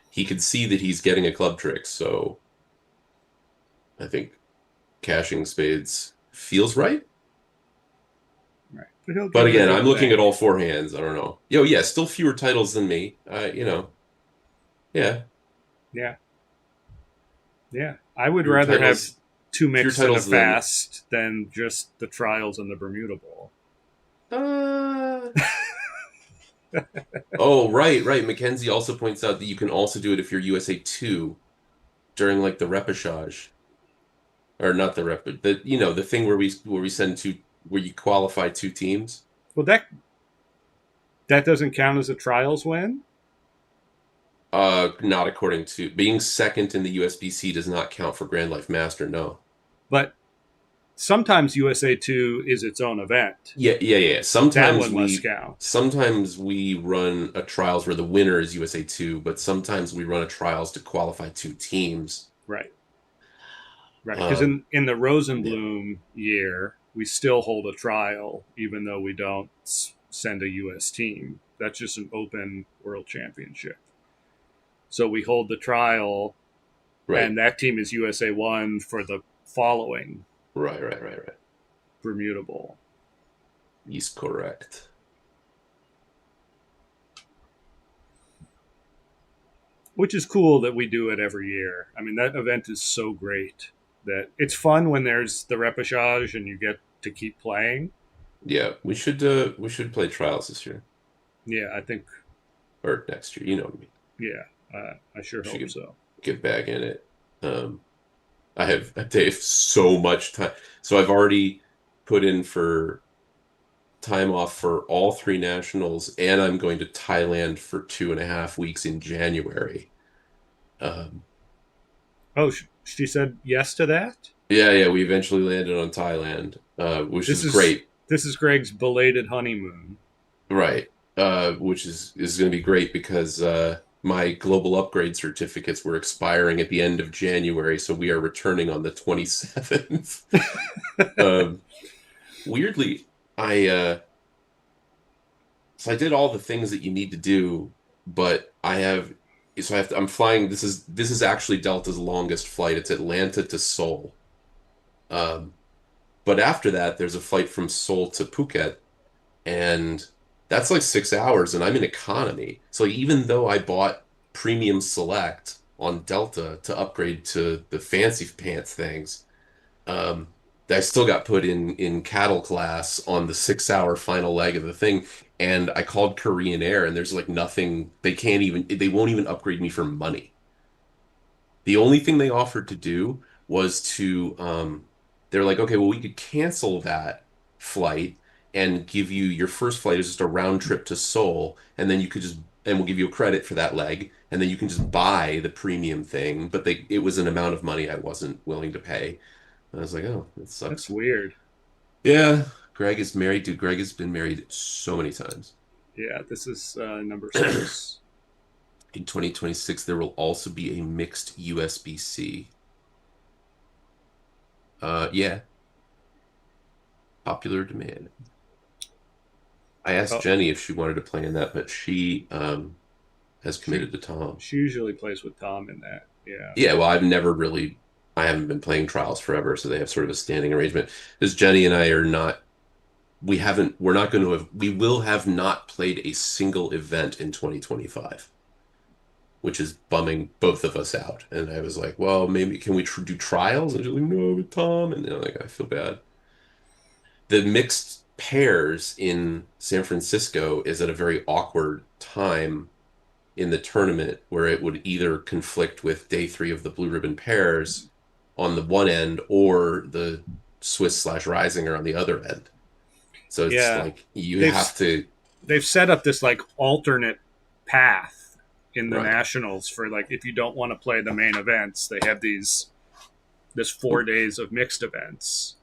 He could see that he's getting a club trick, so I think cashing spades feels right. Right. But he'll But give it a again, I'm good looking at think. all four hands. I don't know. Yo, yeah, still fewer titles than me. Yeah, Yeah. Yeah. I would fewer rather have titles, two fewer mixed and a titles than. fast than just the trials and the Bermuda Bowl. Uh, oh, right, right. Mackenzie also points out that you can also do it if you're USA 2 during like the repechage. Or not the rep, but the thing where we send two where you qualify two teams. Well, that doesn't count as a trials win, Not according to being second in the USBC does not count for Grand Life Master. No. but sometimes USA 2 is its own event. Yeah, yeah, yeah. That Sometimes one must we count. sometimes we run a trials where the winner is USA 2, but sometimes we run a trials to qualify two teams. Right. Right. Because Um, in the yeah, Rosenblum year, we still hold a trial, even though we don't send a U.S. team. That's just an open world championship. So we hold the trial, right, and that team is USA 1 for the following right, right, right, right. Bermuda Bowl. He's correct. Which is cool that we do it every year. I mean, that event is so great that it's fun when there's the repechage and you get to keep playing. Yeah, we should play trials this year Yeah, I think, or next year. You know what I mean. yeah, I sure We should hope so. get back in it. Um, I have so much time. So I've already put in for time off for all three nationals, and I'm going to Thailand for 2.5 weeks in January. Um, Oh, she said yes to that? yeah, yeah, we eventually landed on Thailand, which This is is great, this is Greg's belated honeymoon. right? Which is going to be great because my global upgrade certificates were expiring at the end of January, so we are returning on the 27th. Um, weirdly, I so I did all the things that you need to do, but I'm flying. This is actually Delta's longest flight. It's Atlanta to Seoul. Um, but after that, there's a flight from Seoul to Phuket, and that's like 6 hours, and I'm in economy. So like, even though I bought Premium Select on Delta to upgrade to the fancy pants things, um, I still got put in cattle class on the 6 hour final leg of the thing. And I called Korean Air, and there's like nothing. They won't even upgrade me for money. The only thing they offered to do was they're like, okay, well, we could cancel that flight and give you your first flight is just a round trip to Seoul, and then and we'll give you a credit for that leg, and then you can just buy the premium thing. But it was an amount of money I wasn't willing to pay. And I was like, oh, that That's sucks. weird. Yeah, Greg is married. Dude, Greg has been married so many times. Yeah, this is number 6. In 2026, there will also be a mixed USB-C. Yeah, popular demand. I asked Oh, Jenny if she wanted to play in that, but she has she committed to Tom. she usually plays with Tom in that. Yeah. Yeah, well, I haven't been playing Trials forever, so they have sort of a standing arrangement. Because Jenny and I are not, we're not going to have, we will have not played a single event in 2025, which is bumming both of us out. And I was like, well, maybe can we do trials? And she's like, no, with Tom. And like, I feel bad. The mixed pairs in San Francisco is at a very awkward time in the tournament where it would either conflict with day three of the blue ribbon pairs on the one end or the Swiss slash Risinger on the other end. So it's Yeah, like you they've have to, they've set up this like alternate path in the right. nationals for like if you don't want to play the main events, they have these this 4 days of mixed events,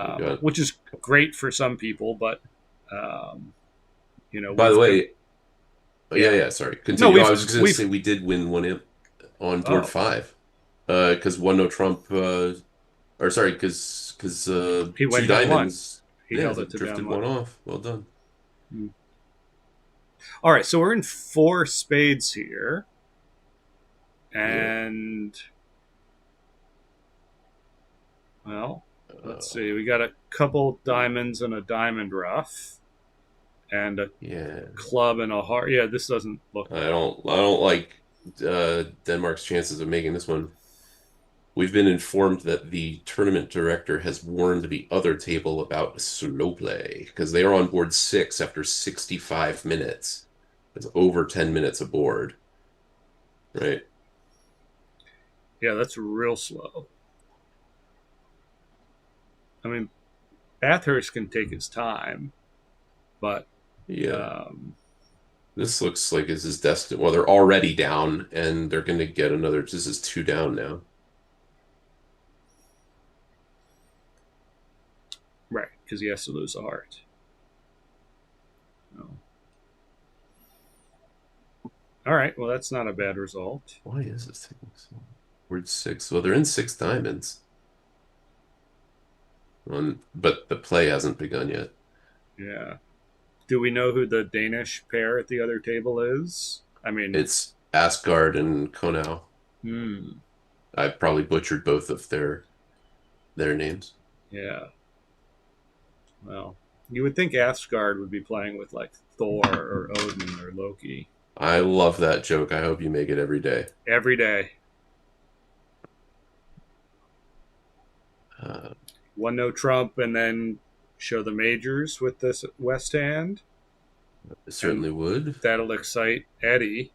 We got, which is great for some people, but um, by the we've way, yeah, yeah, yeah, sorry. no, Continue. Oh, I we've was just going to say we've we did win one on board oh, five. Because one no Trump, or sorry, because he two went down one. diamonds, He yeah, held it to down drifted one. one off. Well done. Hmm. All right, so we're in four spades here, Yeah. and well, let's Uh, see. We got a couple diamonds and a diamond rough, and a yeah. club and a heart. Yeah, this doesn't look. I don't like Denmark's chances of making this one. We've been informed that the tournament director has warned the other table about slow play because they are on board six after 65 minutes. It's over 10 minutes aboard, right? Yeah, that's real slow. I mean, Bathurst can take his time, but Yeah. um, This looks like this is destined. Well, they're already down and they're going to get another. This is two down now. right, because he has to lose a heart. No. All right, well, that's not a bad result. Why is this taking so long? We're six. Well, they're in six diamonds. But the play hasn't begun yet. Yeah. Do we know who the Danish pair at the other table is? I mean, It's Asgard and Konau. hmm, I probably butchered both of their names. yeah. Well, you would think Asgard would be playing with like Thor or Odin or Loki I love that joke. I hope you make it every day. every day. Uh, One no Trump, and then show the majors with this West Hand, and certainly would. that'll excite Eddie.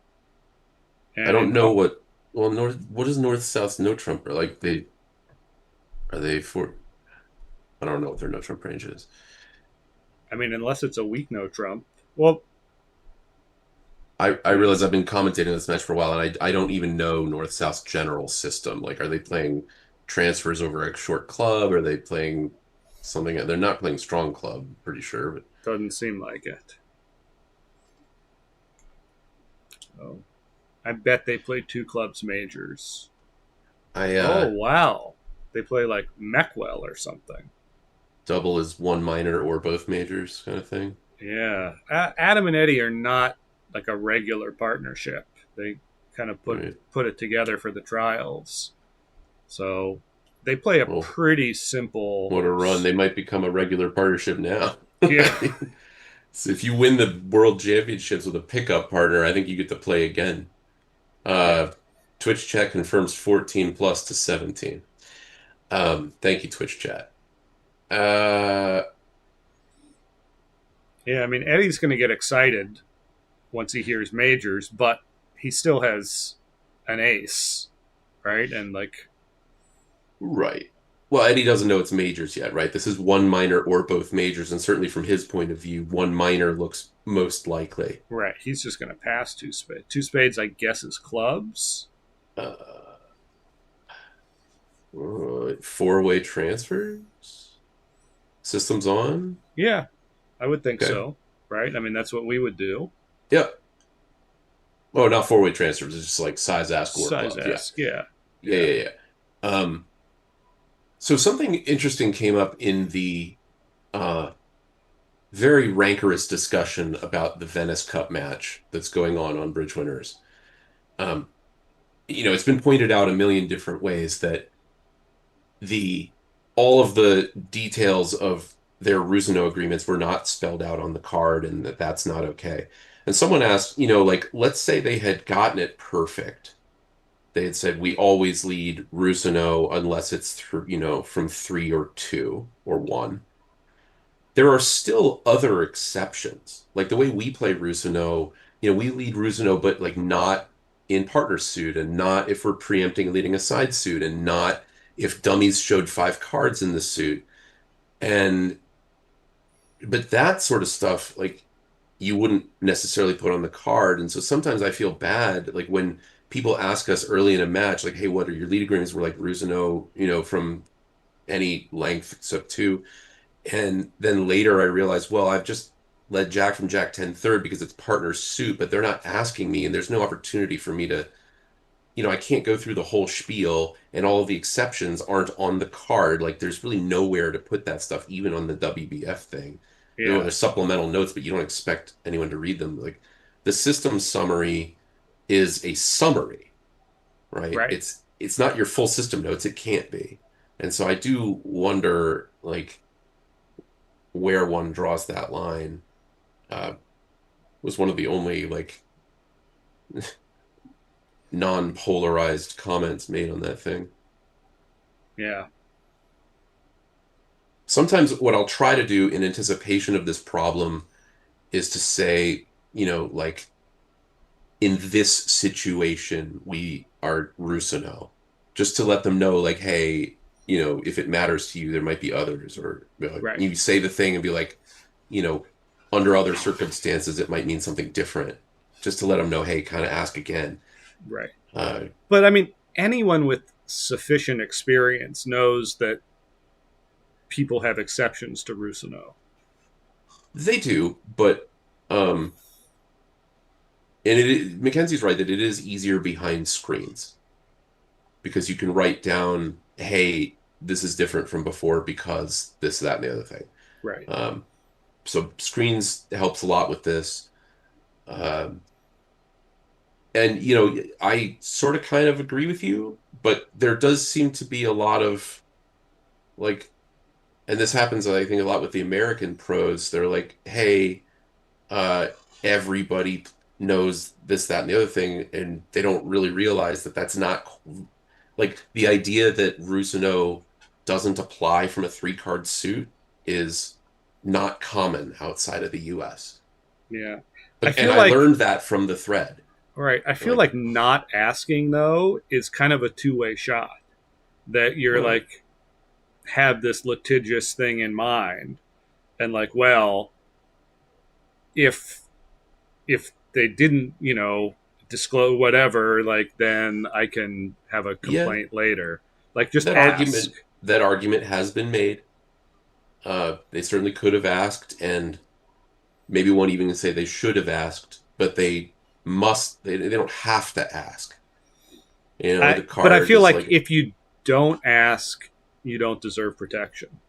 I And don't in know what. Well, North. What is North South no Trump? Like they are they for? I don't know what their no Trump range is. I mean, unless it's a weak no Trump. Well, I I mean, realize I've been commentating this match for a while, and I don't even know North South's general system. Like, are they playing transfers over a short club? Are they playing something? They're not playing strong club, I'm pretty sure. But doesn't seem like it. Oh, I bet they play two clubs majors. I Oh wow, they play like Meckwell or something. double is one minor or both majors kind of thing. Yeah, Adam and Eddie are not like a regular partnership. They kind of put Right. put it together for the trials. So they play a Well, pretty simple. what a run! They might become a regular partnership now. Yeah, So if you win the World Championships with a pickup partner, I think you get to play again. yeah, Uh, Twitch chat confirms 14 plus to 17. Thank you, Twitch chat. Uh, yeah. I mean, Eddie's going to get excited once he hears majors, but he still has an ace, right? And like, right. Well, Eddie doesn't know it's majors yet, right? This is one minor or both majors, and certainly from his point of view, one minor looks most likely. right, he's just going to pass two spades. Two spades, I guess, is clubs. Uh, four-way transfers? Systems on? Yeah, I would think Okay. so, right? I mean, that's what we would do. Yep. Oh, not four-way transfers. It's just like size ask or Size clubs. Yeah. ask, yeah, Yeah, yeah. yeah, yeah. So something interesting came up in the uh, very rancorous discussion about the Venice Cup match that's going on Bridge Winners. Um, it's been pointed out a million different ways that the all of the details of their Rusino agreements were not spelled out on the card, and that's not okay. And someone asked, like, let's say they had gotten it perfect. They had said we always lead Rusino unless it's through, from three or two or one. There are still other exceptions. Like the way we play Rusino, we lead Rusino, but like not in partner suit and not if we're preempting leading a side suit and not. if dummies showed five cards in the suit. And but that sort of stuff, like you wouldn't necessarily put on the card. And so sometimes I feel bad, like when people ask us early in a match, like, hey, what are your lead agreements? We're like Rusino, from any length except two. And then later I realized, well, I've just led Jack from Jack 10 third because it's partner suit, but they're not asking me, and there's no opportunity for me to, I can't go through the whole spiel, and all of the exceptions aren't on the card. Like there's really nowhere to put that stuff, even on the WBF thing. Yeah. There's supplemental notes, but you don't expect anyone to read them. Like the system summary is a summary, right? Right. It's not your full system notes. It can't be. And so I do wonder, like, where one draws that line. Uh, was one of the only like non-polarized comments made on that thing. Yeah. Sometimes what I'll try to do in anticipation of this problem is to say, like in this situation, we are Rusino, just to let them know, like, hey, if it matters to you, there might be others, or Right. you say the thing and be like, you know, under other circumstances, it might mean something different, just to let them know, hey, kind of ask again. Right. Uh, But I mean, anyone with sufficient experience knows that people have exceptions to Rusino. they do, but um, Mackenzie's right that it is easier behind screens because you can write down, hey, this is different from before because this, that, and the other thing. Right. Um, so screens helps a lot with this. Um, and I sort of kind of agree with you, but there does seem to be a lot of like, and this happens, I think, a lot with the American pros. They're like, hey, uh, everybody knows this, that, and the other thing, and they don't really realize that that's not like the idea that Rusino doesn't apply from a three-card suit is not common outside of the US. Yeah. I But and feel I like learned that from the thread. right. I feel Like, like not asking though is kind of a two-way shot. That you're oh, like have this litigious thing in mind, and like, well, if if they didn't, disclose whatever, like then I can have a yeah, complaint later. Like just that ask. argument that argument has been made. They certainly could have asked, and maybe one even can say they should have asked, but they don't have to ask. The But I card feel is like like, if you don't ask, you don't deserve protection.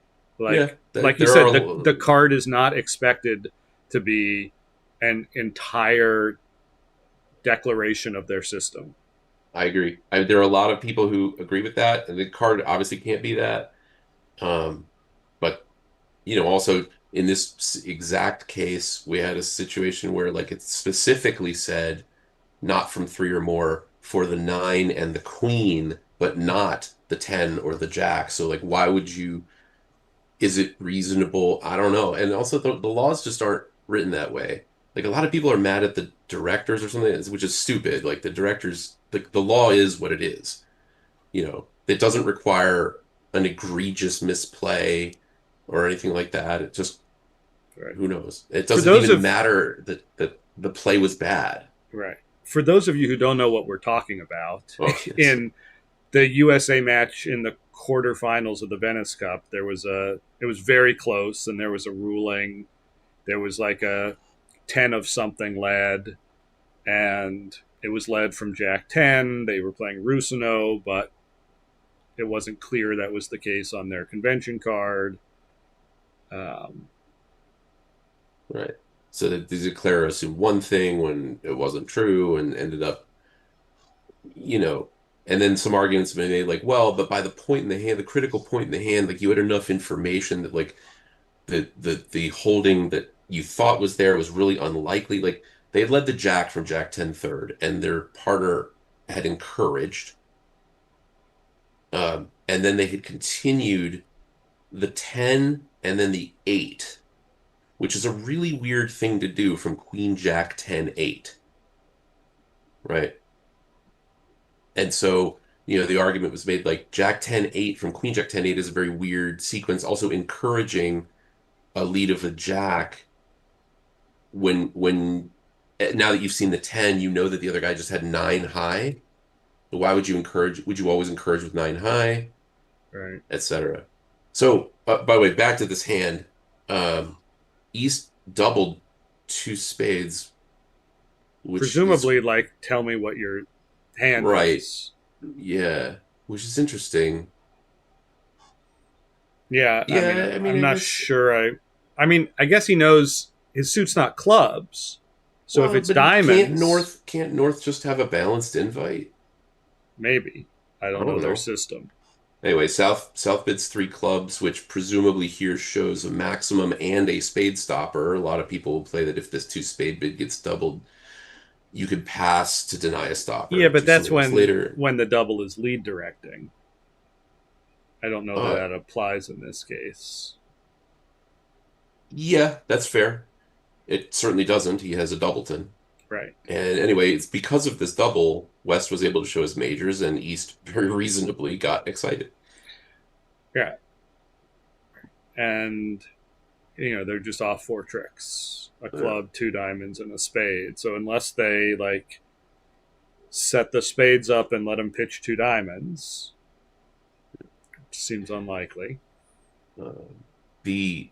yeah, Like you there said, are, the card is not expected to be an entire declaration of their system. I agree. There are a lot of people who agree with that, and the card obviously can't be that. But also in this exact case, we had a situation where like it specifically said not from three or more for the nine and the queen, but not the 10 or the jack. So like, why would you? Is it reasonable? I don't know. And also the laws just aren't written that way. Like a lot of people are mad at the directors or something, which is stupid. Like the directors, the law is what it is. It doesn't require an egregious misplay or anything like that. It just, Right. who knows? It For doesn't those even of matter that the play was bad. right. For those of you who don't know what we're talking about, Oh, yes. in the USA match in the quarterfinals of the Venice Cup, it was very close, and there was a ruling. There was like a 10 of something led, and it was led from Jack 10. They were playing Rusino, but it wasn't clear that was the case on their convention card. Um, Right. So that the declarer assumed one thing when it wasn't true and ended up, you know, and then some arguments have been made like, well, but by the point in the hand, the critical point in the hand, like you had enough information that like the holding that you thought was there was really unlikely. Like they had led the jack from Jack 10 third, and their partner had encouraged, and then they had continued the 10 and then the 8, which is a really weird thing to do from Queen Jack 10 8, right? And so, the argument was made like Jack 10-8 from Queen Jack 10-8 is a very weird sequence, also encouraging a lead of a Jack when now that you've seen the 10, you know that the other guy just had 9 high. Why would you always encourage with 9 high, Right. etc. So, by the way, back to this hand. Um, East doubled 2 spades, which is Presumably, like, tell me what your hand right. is. Yeah, which is interesting. Yeah, I mean, Yeah, I mean, I'm I not guess. sure. I mean, I guess he knows his suit's not clubs. So if Well, it's but he diamonds, Can't North just have a balanced invite? maybe. I I don't know don't their know. system. Anyway, South bids 3 clubs, which presumably here shows a maximum and a spade stopper. A lot of people will play that if this 2 spade bid gets doubled, you could pass to deny a Yeah, stopper, but do that's something else when later. the double is lead directing. I don't know that Uh, that applies in this case. yeah, that's fair. It certainly doesn't. He has a doubleton. Right. And anyway, it's because of this double, West was able to show his majors, and East very reasonably got excited. Yeah. And they're just off 4 tricks: a Yeah. club, 2 diamonds, and a spade. So unless they like set the spades up and let them pitch 2 diamonds, which seems unlikely. Uh, the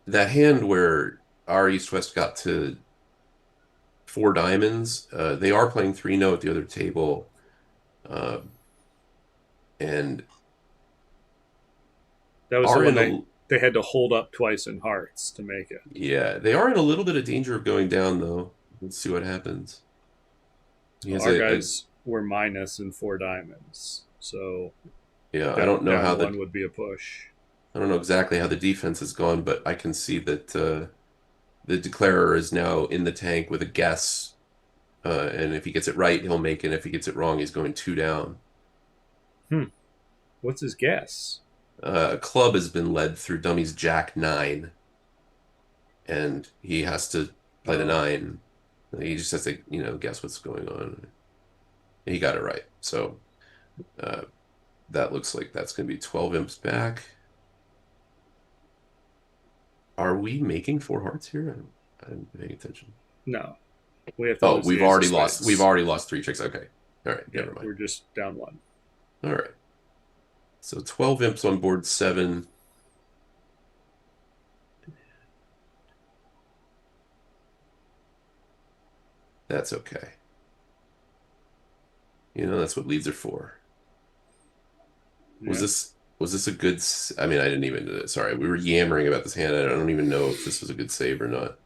that hand where our East West got to 4 diamonds, they are playing 3 note at the other table, uh, and That was the are one in they a they had to hold up twice in hearts to make it. yeah, they are in a little bit of danger of going down though. Let's see what happens. He Well, has our a guys were minus in 4 diamonds, so yeah. I don't know how down the one would be a push. I don't know exactly how the defense has gone, but I can see that the declarer is now in the tank with a guess, and if he gets it right, he'll make it. If he gets it wrong, he's going 2 down. Hmm. What's his guess? A club has been led through dummies Jack 9, and he has to play the Oh, 9. He just has to, guess what's going on. He got it right. So uh, that looks like that's going to be 12 imps back. Are we making 4 hearts here? I didn't pay attention. no. We have to Oh, lose the ace of We've spades. already lost 3 tricks. Okay. All right. Yeah, Never mind. we're just down one. All right. So 12 imps on board 7. That's okay. That's what leads are for. Yeah. Was this a good I mean, I didn't even sorry, we were yammering about this hand. I don't even know if this was a good save or not.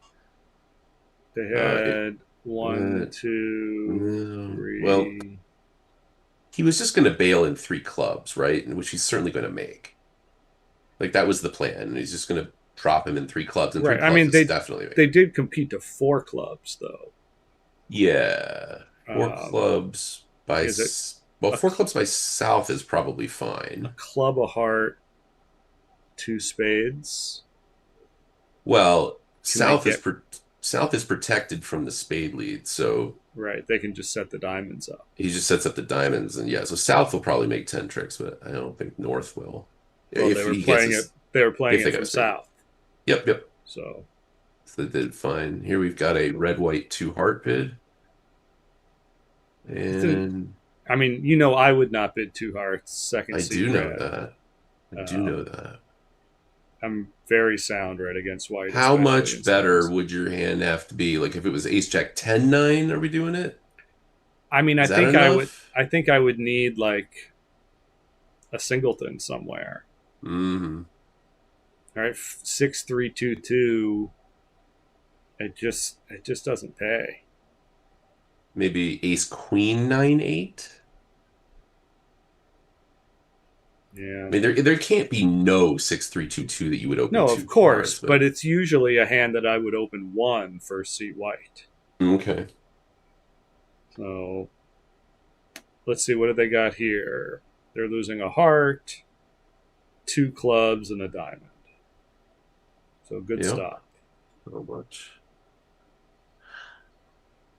They It had one, uh, two, no. Well, three. he was just going to bail in 3 clubs, right? Which he's certainly going to make. Like that was the plan. And he's just going to drop him in 3 clubs, and three Right. I clubs mean, is definitely they making. did compete to 4 clubs though. Yeah. four Um, clubs by is it well, a 4 clubs by South is probably a fine. club, a heart, 2 spades? Well, Can they get South is protected from the spade lead, so right? They can just set the diamonds up. he just sets up the diamonds, and yeah, so South will probably make 10 tricks, but I don't think North will. Well, If he gets his, They were playing if they it got a from spade. south, Yep, yep. so So they did fine. Here we've got a red white 2 heart bid, it's an. and I mean, I would not bid 2 hearts, second I seat do know red. that. I do know Um, that. I'm very sound red against white, How especially much in better sevens. would your hand have to be? Like if it was Ace Jack 10-9, are we doing it? I mean, Is that enough? I think I would need like a singleton somewhere. Hmm. All right, 6-3-2-2. It just doesn't pay. Maybe Ace Queen 9-8. Yeah. I mean, there can't be no 6-3-2-2 that you would open No, of two course, cards, but but it's usually a hand that I would open one first seat white. okay. So let's see, what do they got here? They're losing a heart, 2 clubs, and a diamond. So good Yep. stop. Not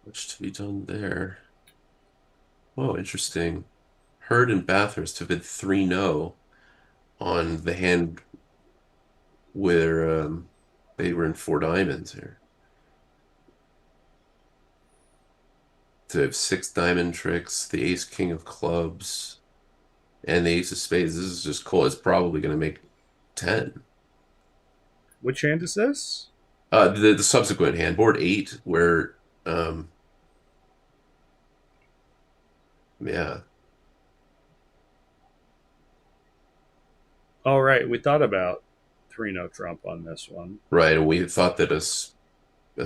much to be done there. Oh, interesting. Heard and Bathurst have been 3-0 on the hand where they were in four diamonds here. So they have six diamond tricks, the ace king of clubs, and the ace of spades. This is just cool. It's probably going to make 10. Which hand is this? The subsequent hand, board 8, where um yeah, All right, we thought about 3 no trump on this one. right. And we thought that a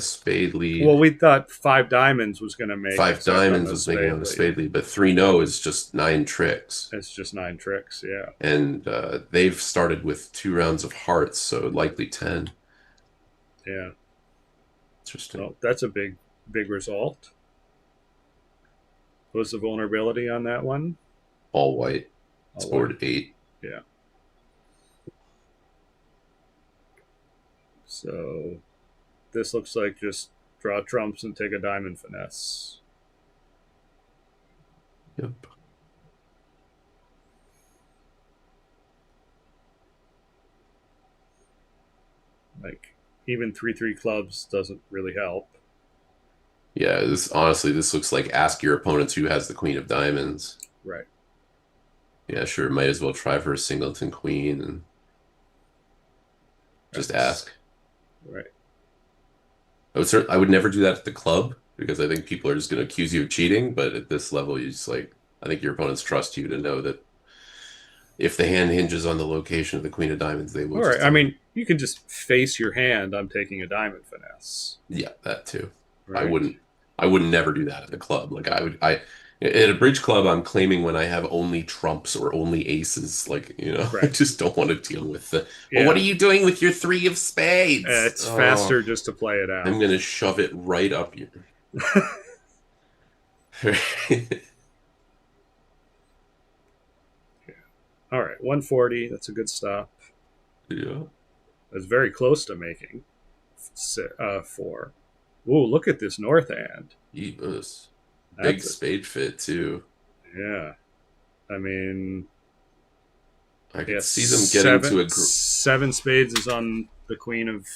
spade Well, lead, we thought 5 diamonds was going to make, five except on diamonds the was making spade on a lead. spade lead, but 3-0 is just nine tricks. It's just 9 tricks, yeah. And they've started with 2 rounds of hearts, so likely 10. Yeah. Interesting. Well, that's a big result. What's the vulnerability on that one? All white. It's All white. board 8. Yeah. So this looks like just draw trumps and take a diamond finesse. Yep. Like even 3-3 clubs doesn't really help. Yeah, this honestly, this looks like ask your opponents who has the queen of diamonds. Right. Yeah, sure, might as well try for a singleton queen and just Right. ask. Right. I would never do that at the club because I think people are just going to accuse you of cheating. But at this level, you just like, I think your opponents trust you to know that if the hand hinges on the location of the queen of diamonds, they will All right. just I tell you. mean, you can just face your hand. I'm taking a diamond finesse. Yeah, that too. I Right. wouldn't, I would never do that at the club. At a bridge club, I'm claiming when I have only trumps or only aces. Like, I Right. just don't want to deal with well, what are Yeah. you doing with your three of spades? It's Oh, faster just to play it I'm out. going to shove it right up you. All right. 140. That's a good stop. Yeah. That's very close to making 4. Ooh, look at this north hand. Eat big That's a, spade fit too. yeah. I mean, I could yeah, see them getting to a seven spades is on the queen of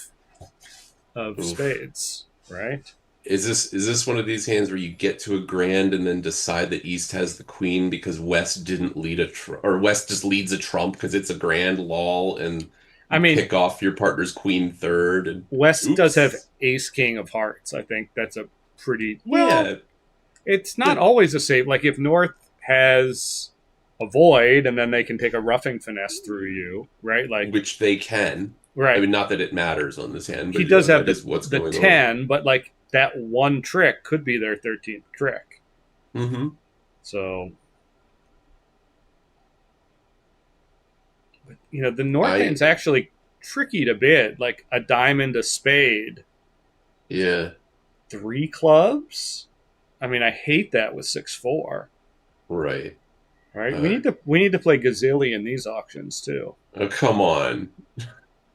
oof. spades, right? Is this one of these hands where you get to a grand and then decide that East has the queen because West didn't lead or West just leads a trump because it's a grand lol and I you mean, pick off your partner's queen third and West does have oops. ace king of hearts. I think that's a pretty well. Yeah, It's not that always a safe. Like if North has a void and then they can take a roughing finesse through you, right? Like which they can. I right. mean, not that it matters on this hand, He but does have that is what's the going on. 10, but like that one trick could be their 13th trick. Hmm. So the North I End's actually tricky to bid. Like a diamond, a spade, yeah, 3 clubs. I mean, I hate that with 6-4. right. Right? We Uh, need to we need to play gazillion these auctions too. oh, come on.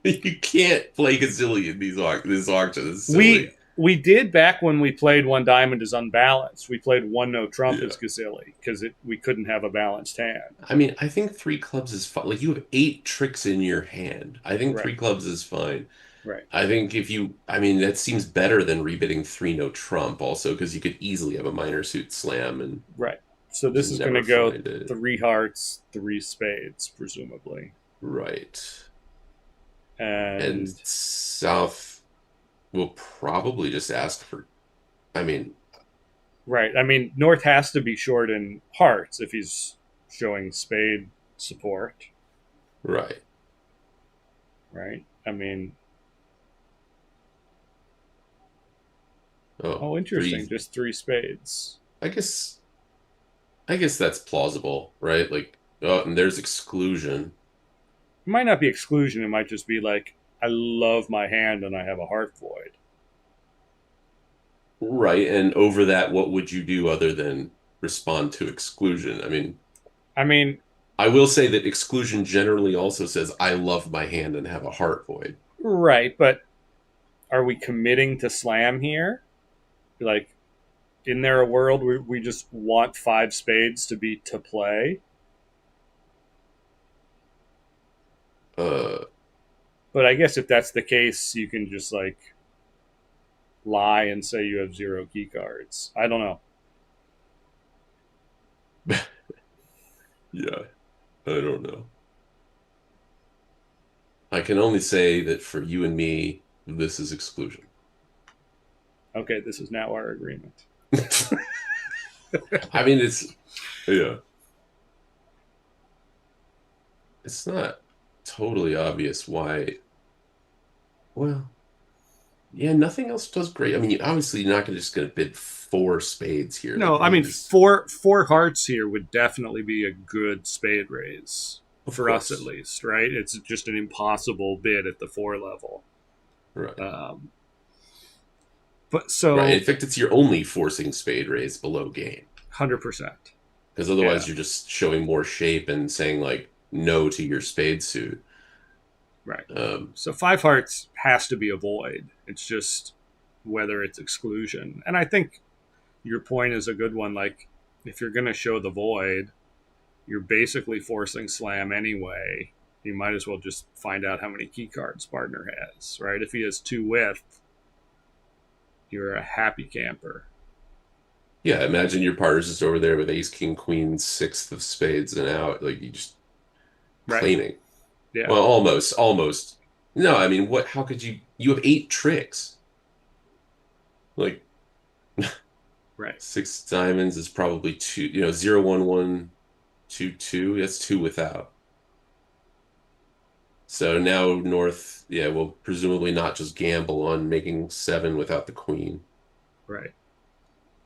You can't play gazillion this auction. It's silly. We did back when we played one diamond is unbalanced. We played one no trump Yeah. as gazilli because we couldn't have a balanced hand. I mean, I think three clubs is fine. Like you have eight tricks in your hand. I think Right. three clubs is fine. Right. I think I mean, that seems better than rebidding three no trump also because you could easily have a minor suit slam and Right. So just this is going to never go find it. 3 hearts, 3 spades, presumably. Right. And And South will probably just ask for, I mean, right. I mean, North has to be short in hearts if he's showing spade support. right. Right. I mean, Oh, oh, interesting. three. Just 3 spades. I guess I guess that's plausible, right? Like, oh, and there's exclusion. It might not be exclusion. It might just be like, I love my hand and I have a heart void. Right. And over that, what would you do other than respond to exclusion? I mean, I mean, I will say that exclusion generally also says, I love my hand and have a heart void. right. But are we committing to slam here? Like, in there a world where we just want five spades to be to play? Uh, But I guess if that's the case, you can just like lie and say you have zero key cards. I don't know. yeah, I don't know. I can only say that for you and me, this is exclusion. Okay, this is now our agreement. I mean, yeah, it's not totally obvious why. Well, yeah, nothing else does great. I mean, obviously, you're not just going to bid four spades here. Like No, the I mean hand is, four hearts here would definitely be a good spade raise of for us at course, least, right? It's just an impossible bid at the four level. right, Um, but right. In so fact, it's your only forcing spade raise below game, 100%. because otherwise Yeah, you're just showing more shape and saying like no to your spade suit. right. Um, So five hearts has to be a void. It's just whether it's exclusion. And I think your point is a good one. Like, if you're going to show the void, you're basically forcing slam anyway. You might as well just find out how many key cards partner has, right? If he has two with, you're a happy camper. yeah, imagine your partner's just over there with ace, king, queen, sixth of spades and out, like you just Right. claiming. Yeah. Well, almost. No, I mean, what? How could you? You have eight tricks. Like Right. six diamonds is probably two. You know, 0 1 1 2 2. That's two without. So now North, yeah, will presumably not just gamble on making seven without the queen. Right.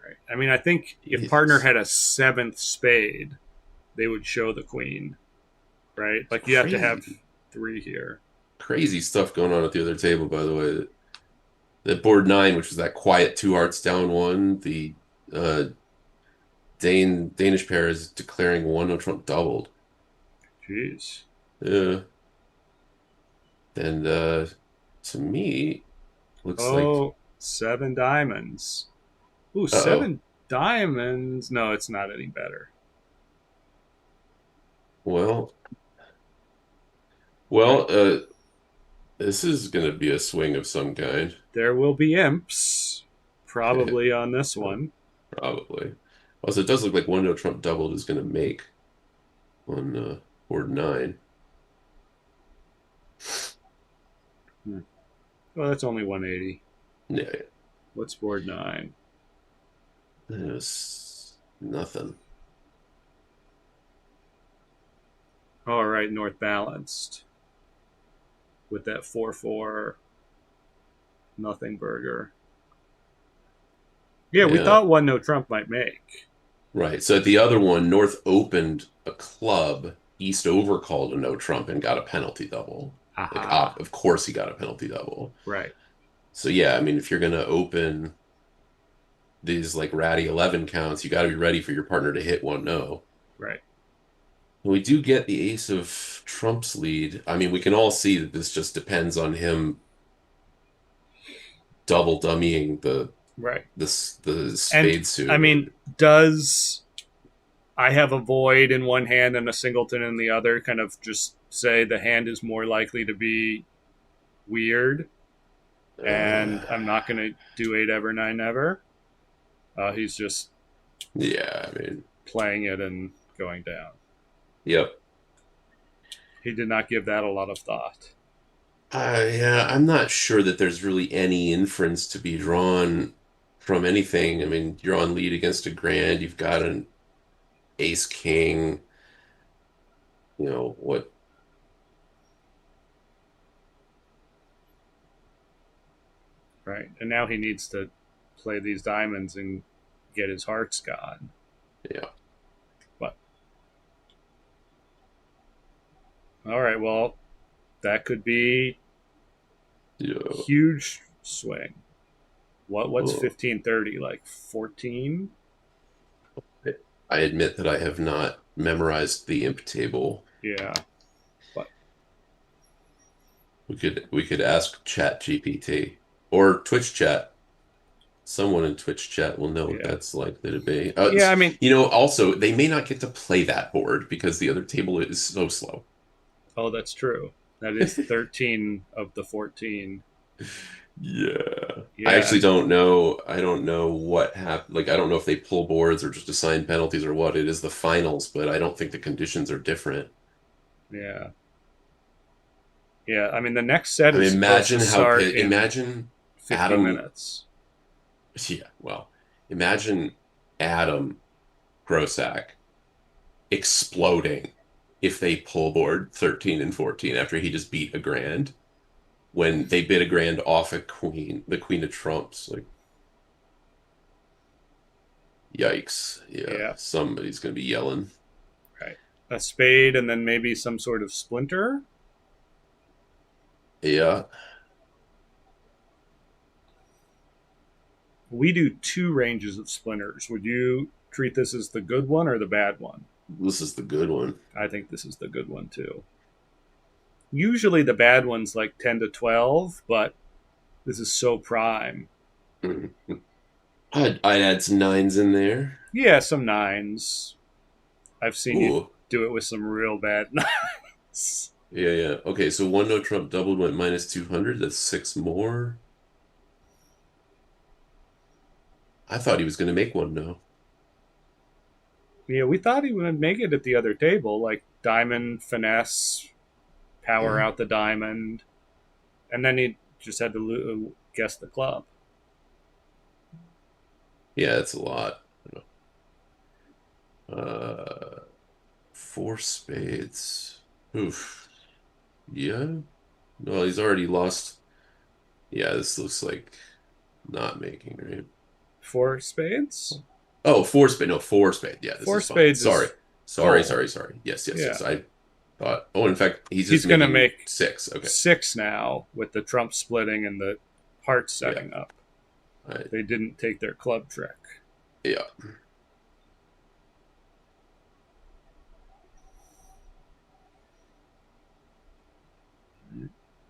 Right. I mean, I think if partner Jesus, had a seventh spade, they would show the queen, right? it's Like you have to have crazy, three here. crazy stuff going on at the other table. By the way, the board nine, which was that quiet two hearts down one, the uh Danish pair is declaring one no trump doubled. Jeez. Yeah. And to me, looks like Oh, seven diamonds. Ooh, uh-oh. seven diamonds. No, it's not any better. Well, Right. well, this is gonna be a swing of some kind. There will be imps probably on this one. Probably. Also, it does look like one no trump doubled is gonna make on board nine. Hmm. Well, that's only 180. Yeah, What's board nine? it's nothing. All right, north balanced with that 4-4 nothing burger. Yeah, we Yeah, thought one no Trump might make. right. So at the other one, North opened a club. East overcalled a no trump and got a penalty double. Like, Aha. of course he got a penalty double. Right. So yeah, I mean, if you're gonna open these like ratty 11 counts, you got to be ready for your partner to hit one no. Right. We do get the ace of trumps lead. I mean, we can all see that this just depends on him double dummying Right. the And spade I suit. mean, does I have a void in one hand and a singleton in the other kind of just say the hand is more likely to be weird and Uh, I'm not going to do eight ever, nine ever? He's just yeah, I mean, playing it and going down. yep. He did not give that a lot of thought. Yeah, I'm not sure that there's really any inference to be drawn from anything. I mean, you're on lead against a grand. You've got an ace king. You know what? Right. And now he needs to play these diamonds and get his hearts gone. Yeah, But all right, well, that could be yeah. huge swing. What's Oh. 1530 like 14? I admit that I have not memorized the imp table. Yeah. But We could ask Chat GPT or Twitch chat. Someone in Twitch chat will know what Yeah. that's likely to be. Yeah, I mean, Also, they may not get to play that board because the other table is so slow. oh, that's true. That is 13 of the 14. Yeah. I Yeah. actually don't know. I don't know what happened. Like, I don't know if they pull boards or just assign penalties or what. It is the finals, but I don't think the conditions are different. Yeah. Yeah. I mean, the next set I mean, is supposed to start in imagine 50 Adam. minutes. Yeah, well, imagine Adam Grossack exploding if they pull board 13 and 14 after he just beat a grand when they bid a grand off a queen, the queen of trumps. Like, yikes. Yeah, Yeah. somebody's gonna be yelling. Right. A spade and then maybe some sort of splinter. Yeah, We do two ranges of splinters. Would you treat this as the good one or the bad one? this is the good one. I think this is the good one too. Usually the bad one's like 10 to 12, but this is so prime. Mhm. I'd add some nines in there. Yeah, some nines. I've seen you Ooh, do it with some real bad nines. yeah, yeah. Okay, so one no Trump doubled went minus 200. That's six more. I thought he was gonna make one no. Yeah, we thought he would make it at the other table, like diamond, finesse, power Yeah, out the diamond, and then he just had to guess the club. yeah, that's a lot. Uh, four spades. Oof. Yeah. No, he's already lost. Yeah, this looks like not making, right? Four spades? Oh, four spade. No, four spade. Yeah, this Four is fine. spades Sorry. is Sorry, full. sorry, sorry. Yes, yes, Yeah. yes. I thought. Oh, in fact, he's He's just going to making make six. Okay. six now with the trump splitting and the hearts Yeah. setting up. All right. They didn't take their club trick. Yeah.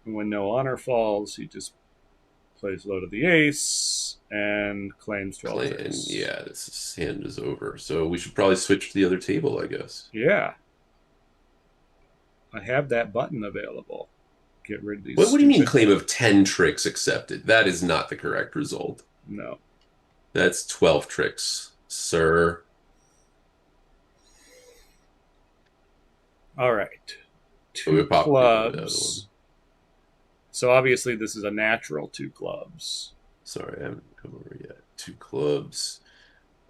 And when no honor falls, he just plays low to the ace and claims 12 Clan. tricks. Yeah, this hand is over. So we should probably switch to the other table, I guess. Yeah, I have that button available. Get rid of these What do you mean stupid. claim of 10 tricks accepted? That is not the correct result. No. That's 12 tricks, sir. All right. Oh, we Two popped the other one. clubs. So obviously, this is a natural two clubs. Sorry, I haven't come over yet. Two clubs.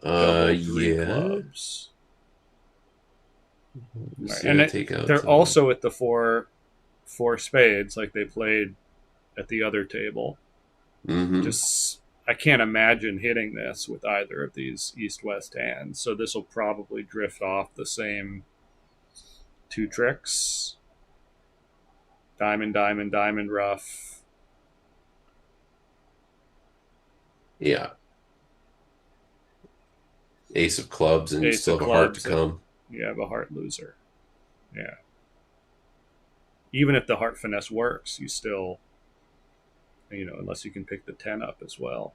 Double three Yeah. clubs. Right. Just, And yeah, take out. they're also at the four spades, like they played at the other table. Mm-hmm. Just I can't imagine hitting this with either of these east-west hands. So this will probably drift off the same two tricks. Diamond, diamond, diamond, rough. Yeah. Ace of clubs, and you Ace still of have a heart to clubs, and come. you have a heart loser. Yeah. Even if the heart finesse works, you still, unless you can pick the 10 up as well.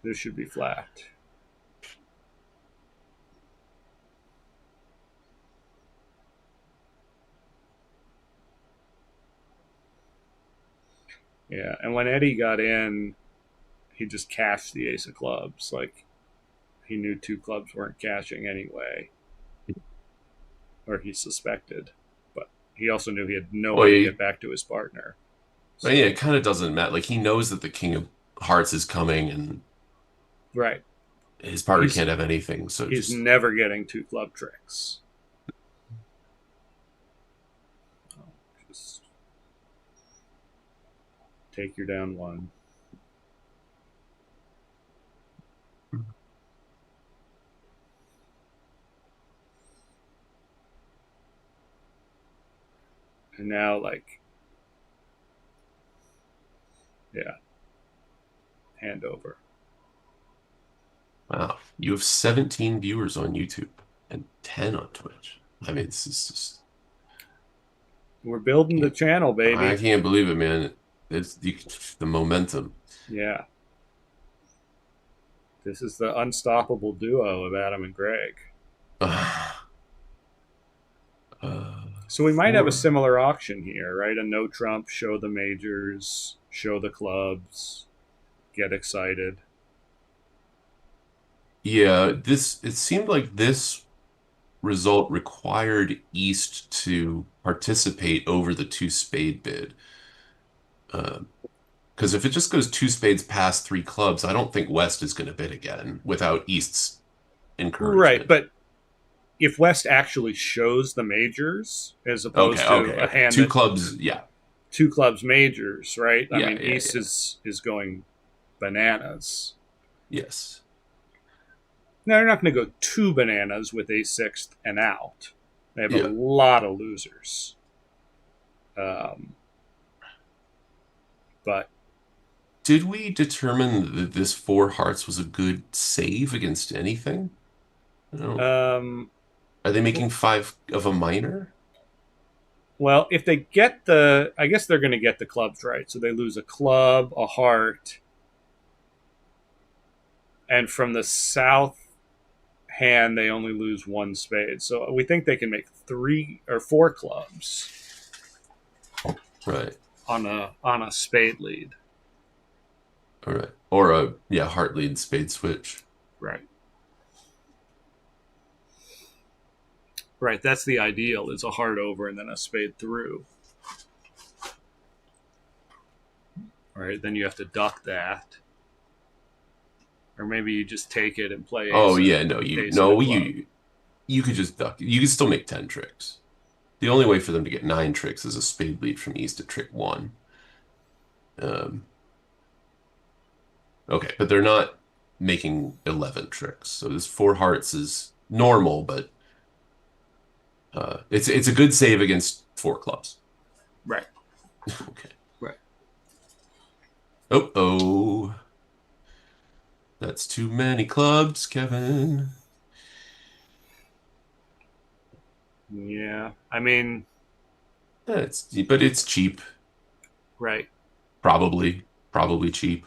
This should be flat. Yeah, and when Eddie got in, he just cashed the ace of clubs. Like he knew two clubs weren't cashing anyway, or he suspected, but he also knew he had no Well, way to get back to his partner. yeah, So it kind of doesn't matter. Like he knows that the King of Hearts is coming, and right, his partner he's can't have anything. So he's just never getting two club tricks. Just take your down one. And now, like, yeah, hand over. wow. You have 17 viewers on YouTube and 10 on Twitch. I mean, this is just We're building the Can't, channel, I baby. can't believe it, man. It's the momentum. Yeah. This is the unstoppable duo of Adam and Greg. So we might have a Four. similar auction here, right? A no Trump, show the majors, show the clubs, get excited. Yeah, this it seemed like this result required East to participate over the two spade bid. Because if it just goes two spades past three clubs, I don't think West is going to bid again without East's Right, encouragement. but if West actually shows the majors as Okay, opposed to okay, a okay. hand Two that clubs, yeah, two clubs majors, right? I yeah, mean, yeah, East yeah. is going bananas. Yes. Now they're not going to go two bananas with a sixth and out. They have a Yeah. lot of losers. Um, but Did we determine that this four hearts was a good save against anything? I don't. um, Are they making five of a minor? well, if they get the, I guess they're going to get the clubs right. So they lose a club, a heart, and from the south hand they only lose one spade. So we think they can make three or four clubs Right. on a spade lead. All right. Or a yeah, heart lead spade switch. Right. Right. That's the ideal. Is a heart over and then a spade through. Right. Then you have to duck that, or maybe you just take it and play Oh yeah, no, ace of a club. you could just duck. You could still make 10 tricks. The only way for them to get nine tricks is a spade lead from East to trick one. Um, okay, but they're not making 11 tricks. So this four hearts is normal, but it's a good save against four clubs. Right. Okay. Right. Oh, oh. That's too many clubs, Kevin. Yeah. I mean, But it's cheap. right. Probably cheap.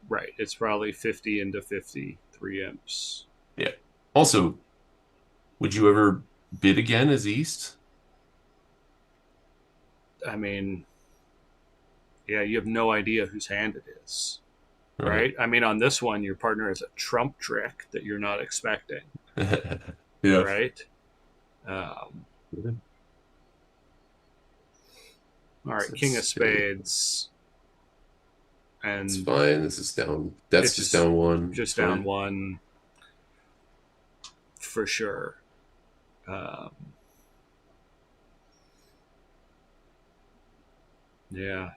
Right. It's probably 50 into 50, three imps. Yeah. Also, would you ever bid again as East? I mean, yeah, you have no idea whose hand it is. Right. Right. I mean, on this one, your partner has a trump trick that you're not expecting. Yeah. Right. Um, all right. King of Spade. spades. It's And fine. This is down. That's just it's down one. It's just down fine. one for sure. Um, yeah.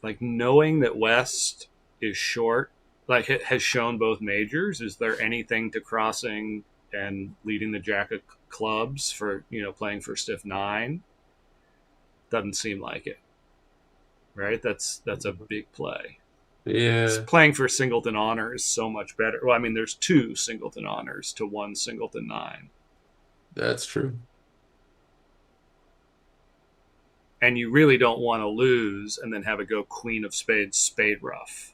Like knowing that West is short, like it has shown both majors. Is there anything to crossing and leading the jack of clubs for, playing for stiff nine? Doesn't seem like it, right? That's a big play. Yeah, Playing for singleton honor is so much better. Well, I mean, there's two singleton honors to one singleton nine, that's true. and you really don't want to lose and then have it go queen of spades, spade rough.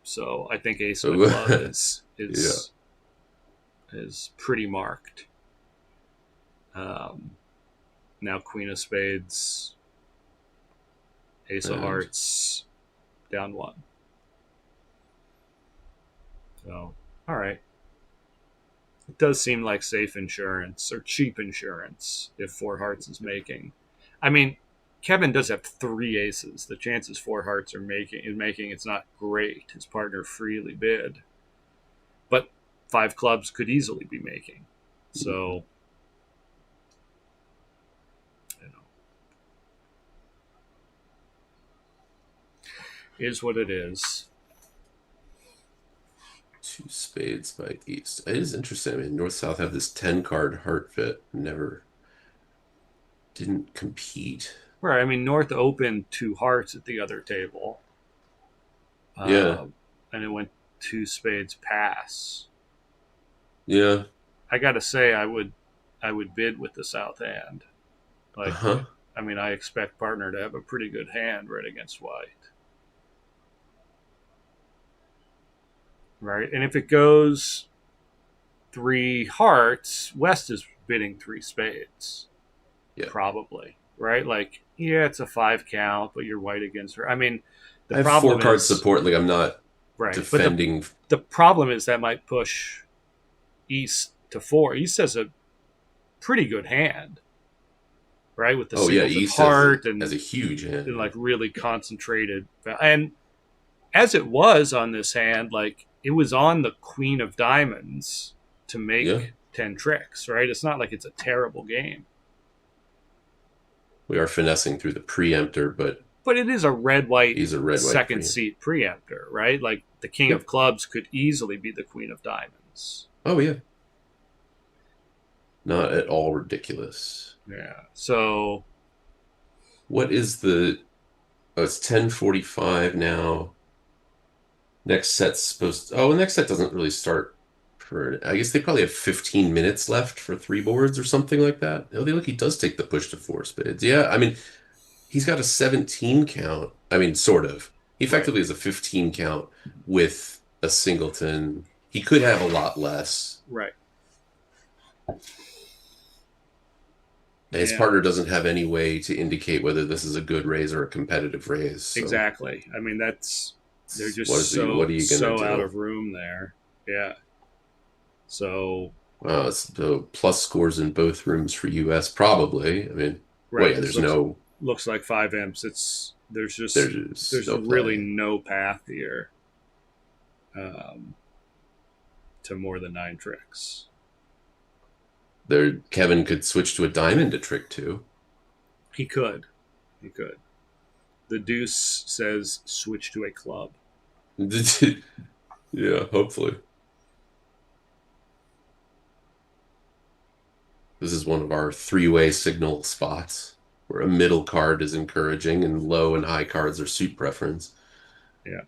So I think ace of a club Oh, is yeah. is is pretty marked. Um, Now queen of spades, ace of And hearts, down one. So all right, it does seem like safe insurance or cheap insurance if four hearts is making. I mean, Kevin does have three aces. The chances four hearts are making it's not great. His partner freely bid, but five clubs could easily be making. So you know, is what it is. two spades by East. It is interesting. I mean, North South have this 10 card heart fit. Never didn't compete. Right. I mean, North opened two hearts at the other table, Yeah. uh, and it went two spades pass. Yeah. I got to say, I would. I would bid with the south hand. Like, Uh-huh. I mean, I expect partner to have a pretty good hand right against white, right? And if it goes three hearts, West is bidding three spades, Yeah. probably, right? Like, yeah, it's a five count, but you're white against her. I mean, the I have four problem card is, support. Like I'm not right, but defending. the problem is that might push East to four. East has a pretty good hand, right, with the Oh yeah, singleton East has heart has a huge and hand. like really concentrated. And as it was on this hand, like it was on the queen of diamonds to Yeah, make 10 tricks, right? It's not like it's a terrible game. we are finessing through the preemptor, but But it is a red white he's a red white second preempt. seat preemptor, right? Like the king of Yep. clubs could easily be the queen of diamonds. Oh yeah, not at all ridiculous. Yeah. So, What is the? Oh, it's 10:45 now. Next set's supposed to, oh, the next set doesn't really start for, I guess they probably have 15 minutes left for three boards or something like that. Oh, they look, he does take the push to four spades. Yeah, I mean, he's got a 17 count. I mean, sort of. He right, effectively has a 15 count with a singleton. He could have a lot less. right. And his Yeah, partner doesn't have any way to indicate whether this is a good raise or a competitive raise. So exactly. I mean, they're just what so are you gonna so out do? of room there. Yeah. So, So plus scores in both rooms for US, probably. I mean, well, right, yeah, this looks like five imps. It's there's there's no really play. no path here, um, to more than nine tricks. There, Kevin could switch to a diamond to trick two. He could, he could. The deuce says switch to a club. Yeah, hopefully. This is one of our three-way signal spots where a middle card is encouraging and low and high cards are suit preference. Yeah,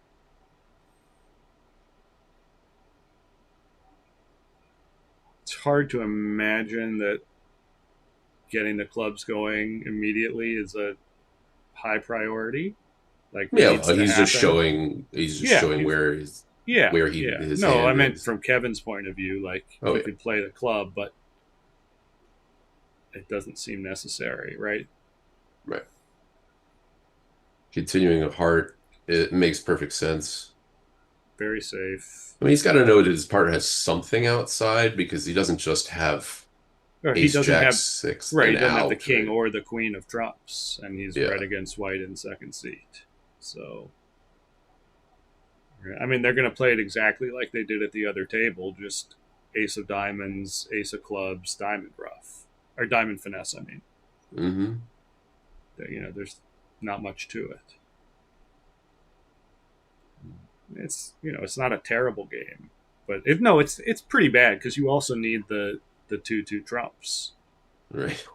it's hard to imagine that getting the clubs going immediately is a high priority. Like Yeah, needs well, to happen. he's just Yeah, showing yeah, where he yeah. his No, I hand meant is. from Kevin's point of view. Like Oh you yeah, could play the club, but it doesn't seem necessary, right? right. Continuing a heart, it makes perfect sense. Very safe. I mean, he's got to know that his partner has something outside because he doesn't just have Or he ace doesn't jack have six right. He and doesn't have the out, king right? or the queen of trumps, and he's red Yeah. against white in second seat. So, I mean, they're going to play it exactly like they did at the other table, just ace of diamonds, ace of clubs, diamond rough, or diamond finesse. I mean, Hmm. there's not much to it. It's not a terrible game, but if no, it's pretty bad because you also need the two trumps Right.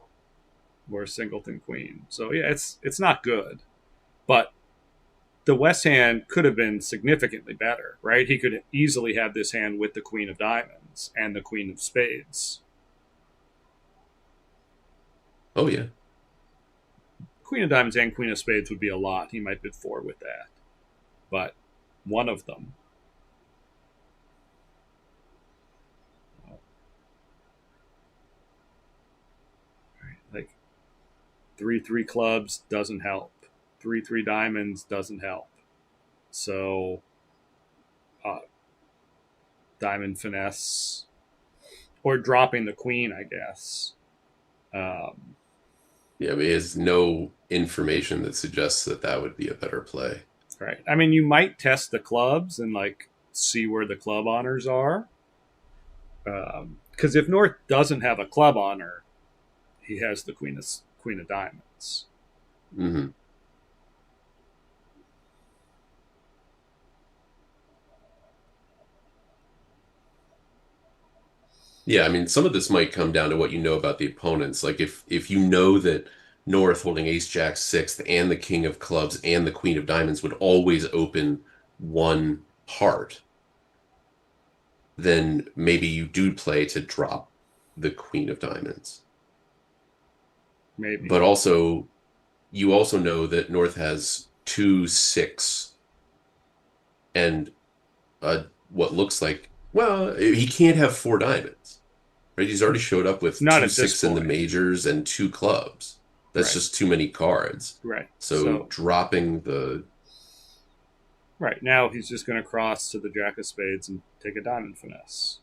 or a singleton queen. So yeah, it's not good, but the West hand could have been significantly better, right? He could easily have this hand with the queen of diamonds and the queen of spades. Oh yeah. Queen of diamonds and queen of spades would be a lot. He might bid four with that, but one of them, like three clubs doesn't help. Three diamonds doesn't help. So, uh, diamond finesse or dropping the queen, I guess. Um, Yeah, but he has no information that suggests that that would be a better play. right. I mean, you might test the clubs and like see where the club honors are. Because if North doesn't have a club honor, he has the queen of diamonds. Hmm. Yeah, I mean, some of this might come down to what you know about the opponents. Like if you know that North holding ace jack sixth and the king of clubs and the queen of diamonds would always open one heart, then maybe you do play to drop the queen of diamonds. Maybe. But also, you also know that North has two six and what looks like, well, he can't have four diamonds, right? He's already showed up with Not two at this six in the point. majors and two clubs. That's Right. just too many cards. Right. So So, dropping the right now he's just going to cross to the Jack of Spades and take a diamond finesse.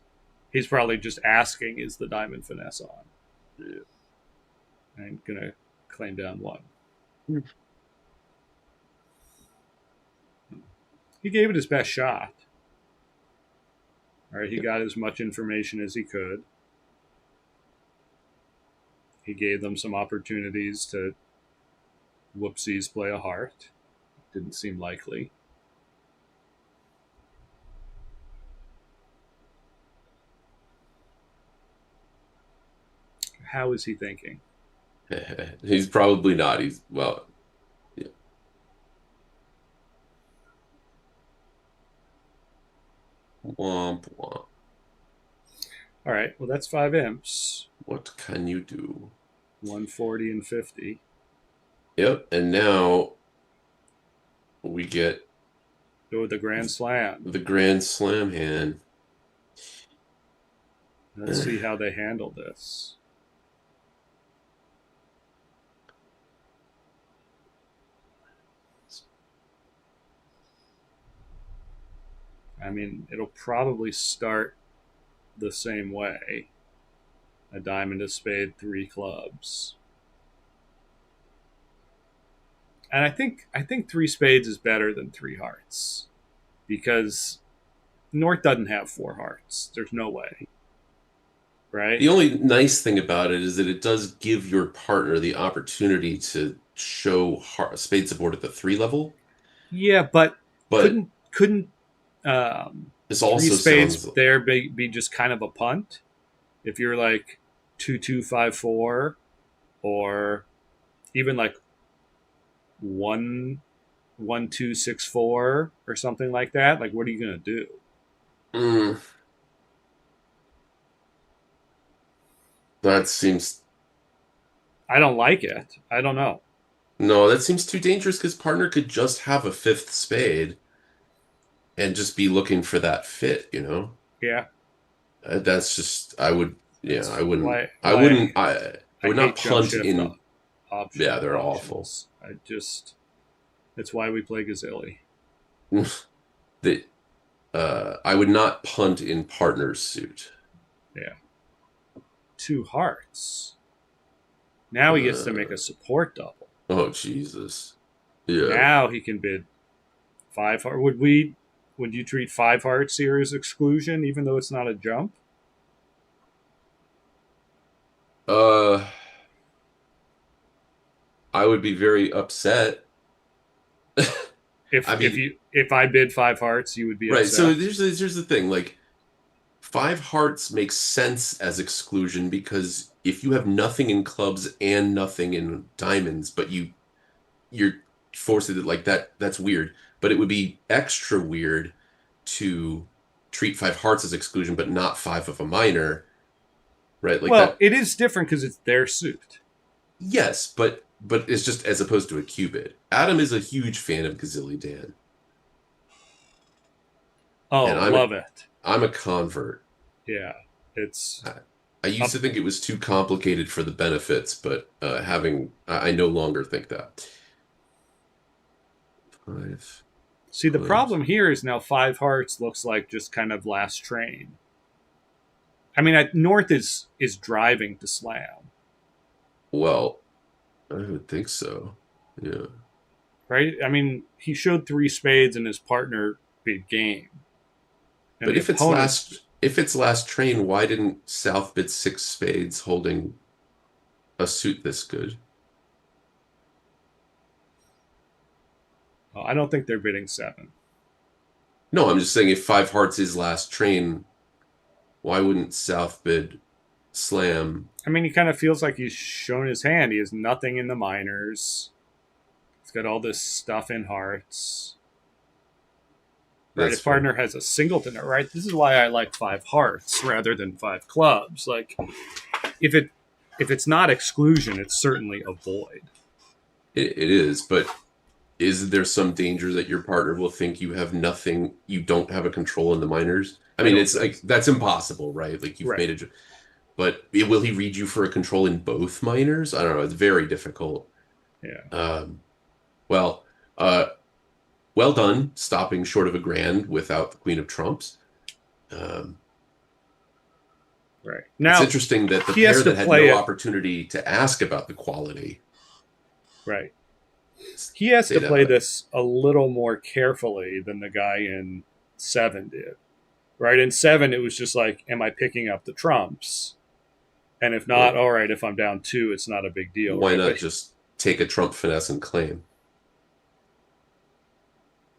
He's probably just asking, is the diamond finesse on? And going to claim down one. He gave it his best shot. All right, he got as much information as he could. He gave them some opportunities to whoopsies play a heart. Didn't seem likely. How is he thinking? he's probably not. He's well, yeah. Womp womp. All right, well, that's five imps. What can you do? 140 and 50. Yep, and now we get Go with the Grand Slam. the Grand Slam hand. Let's see how they handle this. I mean, it'll probably start the same way. A diamond, a spade, three clubs. And I think three spades is better than three hearts because North doesn't have four hearts. There's no way, right? The only nice thing about it is that it does give your partner the opportunity to show spade support at the three level, Yeah, but but couldn't this three also spades sounds there be just kind of a punt if you're like 2-2-5-4 or even like 1-1-2-6-4 or something like that. Like, what are you gonna do? mm, that seems I don't like it. I don't know. no, that seems too dangerous because partner could just have a fifth spade and just be looking for that fit, you know? Yeah, That's just I would yeah, that's I why wouldn't I I would not hate jump punt shift in yeah, they're awful. options. I just That's why we play Gazilli. The I would not punt in partner's suit. Yeah, two hearts. Now he gets to make Uh, a support double. oh Jesus. Yeah. Now he can bid five heart. Would we? Would you treat five hearts here as exclusion, even though it's not a jump? Uh I would be very upset. I mean, If I bid five hearts, you would be right. So upset. here's the thing. Like five hearts makes sense as exclusion because if you have nothing in clubs and nothing in diamonds, but you're forced to like that's weird. But it would be extra weird to treat five hearts as exclusion, but not five of a minor, right? Like Well, that. it is different because it's their suit. Yes, but it's just as opposed to a cubit. Adam is a huge fan of Gazilli Dan, and Oh, love it. I'm a convert. Yeah, it's I, I used up. to think it was too complicated for the benefits, but I no longer think that. Five See, the clubs. problem here is now five hearts looks like just kind of last train. I mean, North is driving to slam, Well, I would think so. Yeah. right? I mean, he showed three spades and his partner bid game, and But the opponent. if it's last train, why didn't South bid six spades holding a suit this good? Oh, I don't think they're bidding seven. No, I'm just saying if five hearts is last train, why wouldn't South bid slam? I mean, he kind of feels like he's shown his hand. He has nothing in the minors. He's got all this stuff in hearts. right? That's If fair. partner has a singleton, right? This is why I like five hearts rather than five clubs. Like if it if it's not exclusion, it's certainly a void. It is, but is there some danger that your partner will think you have nothing, you don't have a control in the minors? I I mean, don't it's think like so. that's impossible, right? Like you've Right. made it, but will he read you for a control in both minors? I don't know. It's very difficult. Yeah. Um, well, uh, well done stopping short of a grand without the Queen of Trumps. Um, Right. it's Now interesting that the he has pair to that had play no it. opportunity to ask about the quality Right. He has to stayed out play of it. this a little more carefully than the guy in seven did. Right. In seven, it was just like, am I picking up the trumps? And if not, Well, all right. If I'm down two, it's not a big deal. why Right. not But just take a Trump finesse and claim?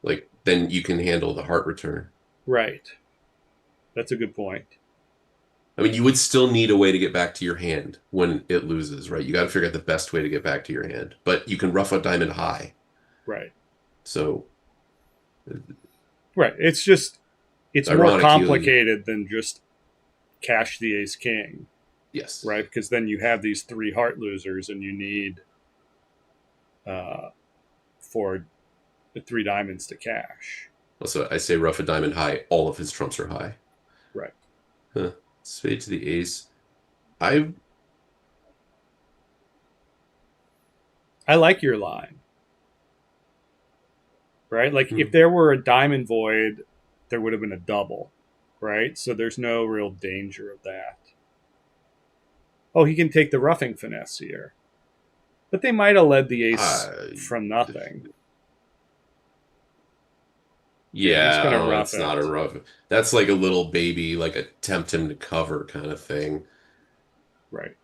Like then you can handle the heart return. right. That's a good point. I mean, you would still need a way to get back to your hand when it loses, right? You got to figure out the best way to get back to your hand, but you can rough a diamond high. Right. So, Right. It's just it's more ironically, complicated than just cash the ace king, yes. right? Because then you have these three heart losers, and you need uh, for the three diamonds to cash. Also, I say rough a diamond high. All of his trumps are high. Right. Huh. Spade to the ace. I I like your line, right? Like if hmm. there were a diamond void, there would have been a double, right? So there's no real danger of that. Oh, he can take the roughing finesse here, but they might have led the ace Uh, from nothing. Yeah, he's yeah, I gonna don't know. rough It's not a it. rough. That's like a little baby, like a tempt him to cover kind of thing. Right.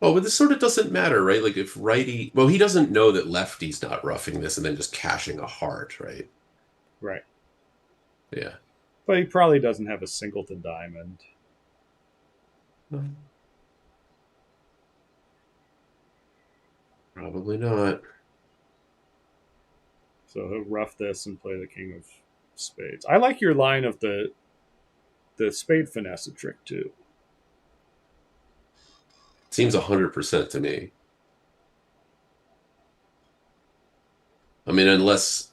Oh, but this sort of doesn't matter, right? Like if righty, well, he doesn't know that lefty's not roughing this and then just cashing a heart, right? Right. Yeah. But he probably doesn't have a singleton diamond. Probably not. So he'll rough this and play the king of spades. I like your line of the spade finesse trick too. Seems 100% to me. I mean, unless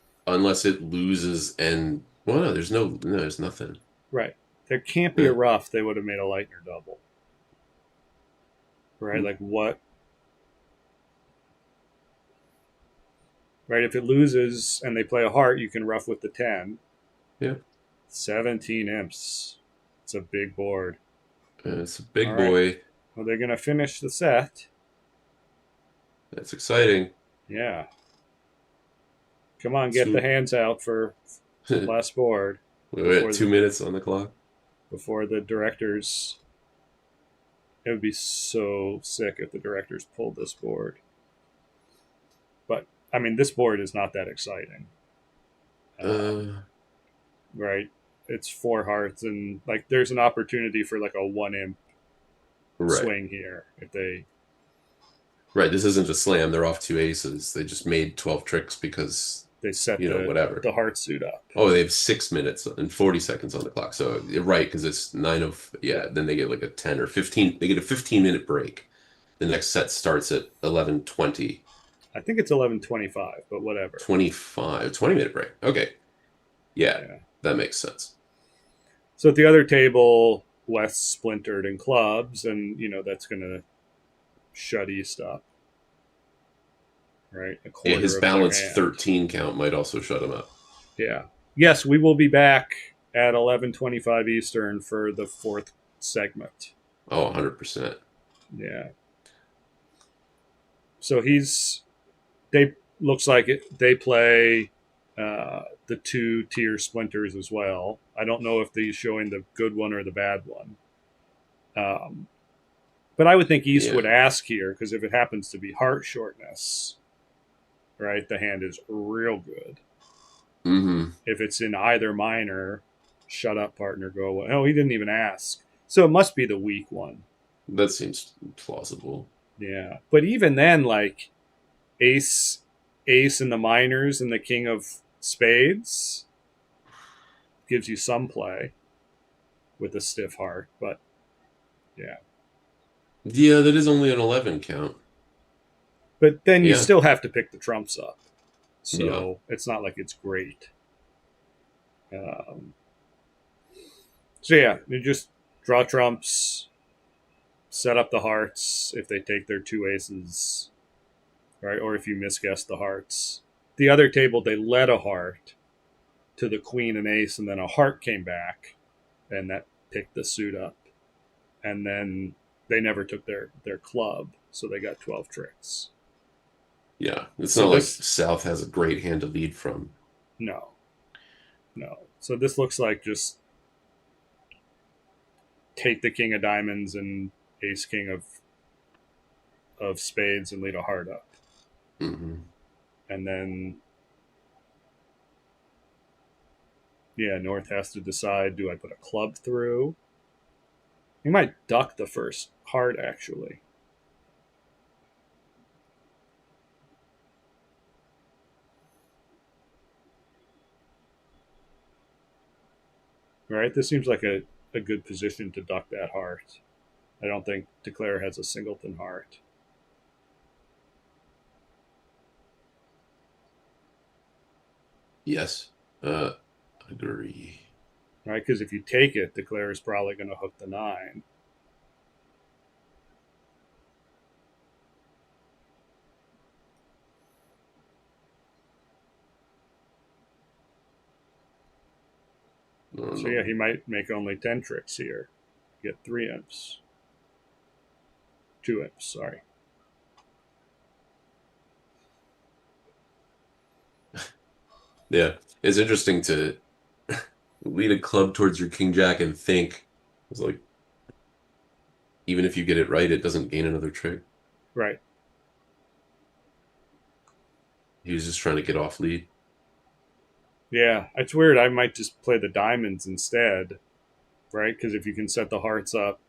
it loses and well, no, there's nothing. Right. There can't be a Yeah. rough. They would have made a Lightner double. Right. Hmm. Like what? Right. If it loses and they play a heart, you can rough with the 10. Yeah. 17 imps. It's a big board. It's a All big right. boy. Well, they're going to finish the set. That's exciting. Yeah. Come on, get the So hands out for we're last board at before two the minutes on the clock. directors. It would be so sick if the directors pulled this board. But I mean, this board is not that exciting, Uh, right? It's four hearts, and like there's an opportunity for like a one imp right. swing here if they Right. This isn't a slam. They're off two aces. They just made 12 tricks because, set whatever. the heart suit up. Oh, they have 6 minutes and 40 seconds on the clock. So you're right, because it's nine of, Yeah, yeah, then they get like a 10 or 15. They get a 15-minute break. The next set starts at 11:20. I think it's 11:25, but whatever. 25, 20-minute break. Okay. Yeah, Yeah. that makes sense. So at the other table, West splintered in clubs, and that's going to shut East up, right? A Yeah, quarter his of their balanced hand. 13 count might also shut him up. Yeah. Yes, we will be back at 11:25 Eastern for the fourth segment. Oh, 100%. Yeah. So they looks like they play the two tier splinters as well. I don't know if he's showing the good one or the bad one. Um, but I would think East would Yeah. ask here because if it happens to be heart shortness, right, the hand is real good. Hmm. If it's in either minor, shut up, partner, go away. Oh, he didn't even ask. So it must be the weak one. That seems plausible. Yeah. But even then, like ace in the minors and the king of spades, gives you some play with a stiff heart, but yeah. Yeah, that is only an 11 count. But then you Yeah, still have to pick the trumps up, yeah, so it's not like it's great. Um, so yeah, you just draw trumps, set up the hearts if they take their two aces, right? Or if you misguess the hearts. The other table, they led a heart to the queen and ace, and then a heart came back, and that picked the suit up. And then they never took their club, so they got 12 tricks. yeah. It's So not like this, South has a great hand to lead from. no, no. So this looks like just take the king of diamonds and ace king of spades and lead a heart up. Hmm. And then, yeah, North has to decide, do I put a club through? He might duck the first heart, actually. Right? This seems like a good position to duck that heart. I don't think Declare has a singleton heart. Yes, agree. Right? Because if you take it, Declare is probably going to hook the nine. No, So no. yeah, he might make only 10 tricks here. Get 3 imps. 2 imps, sorry. Yeah, it's interesting to lead a club towards your king jack and think. It's like even if you get it right, it doesn't gain another trick. Right. He was just trying to get off lead. Yeah, it's weird. I might just play the diamonds instead, right? Because if you can set the hearts up,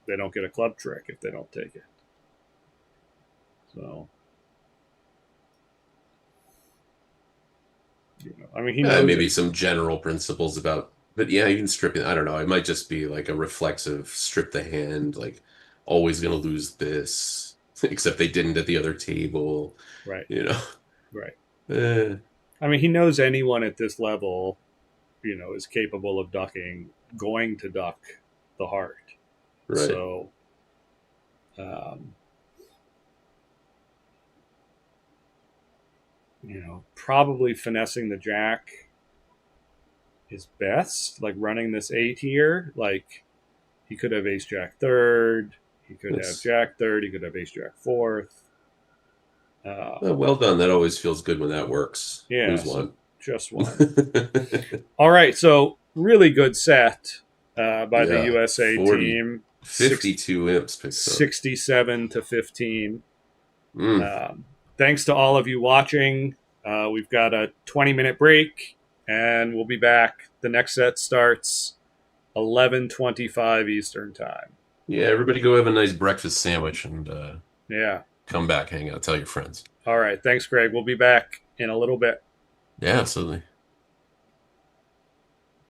they don't get a club trick if they don't take it. So, I mean, he knows Maybe it. some general principles about, but yeah, even stripping. I don't know. It might just be like a reflexive strip the hand, like always gonna lose this, except they didn't at the other table. Right. You know. Right. Eh, I mean, he knows anyone at this level, is capable of ducking, going to duck the heart. right. So, um, probably finessing the jack is best. Like running this eight here, like he could have ace jack third, he could have That's jack third, he could have ace jack fourth. well done. That always feels good when that works. Yeah, Lose so one. just one. All right, so really good set by the Yeah, USA 40, team, 52 imps picks up. 67 to 15. Mm. Um, thanks to all of you watching. We've got a 20-minute break, and we'll be back. The next set starts 11:25 Eastern time. Yeah, everybody go have a nice breakfast sandwich and Yeah. come back, hang out, tell your friends. All right. Thanks, Greg. We'll be back in a little bit. Yeah, absolutely.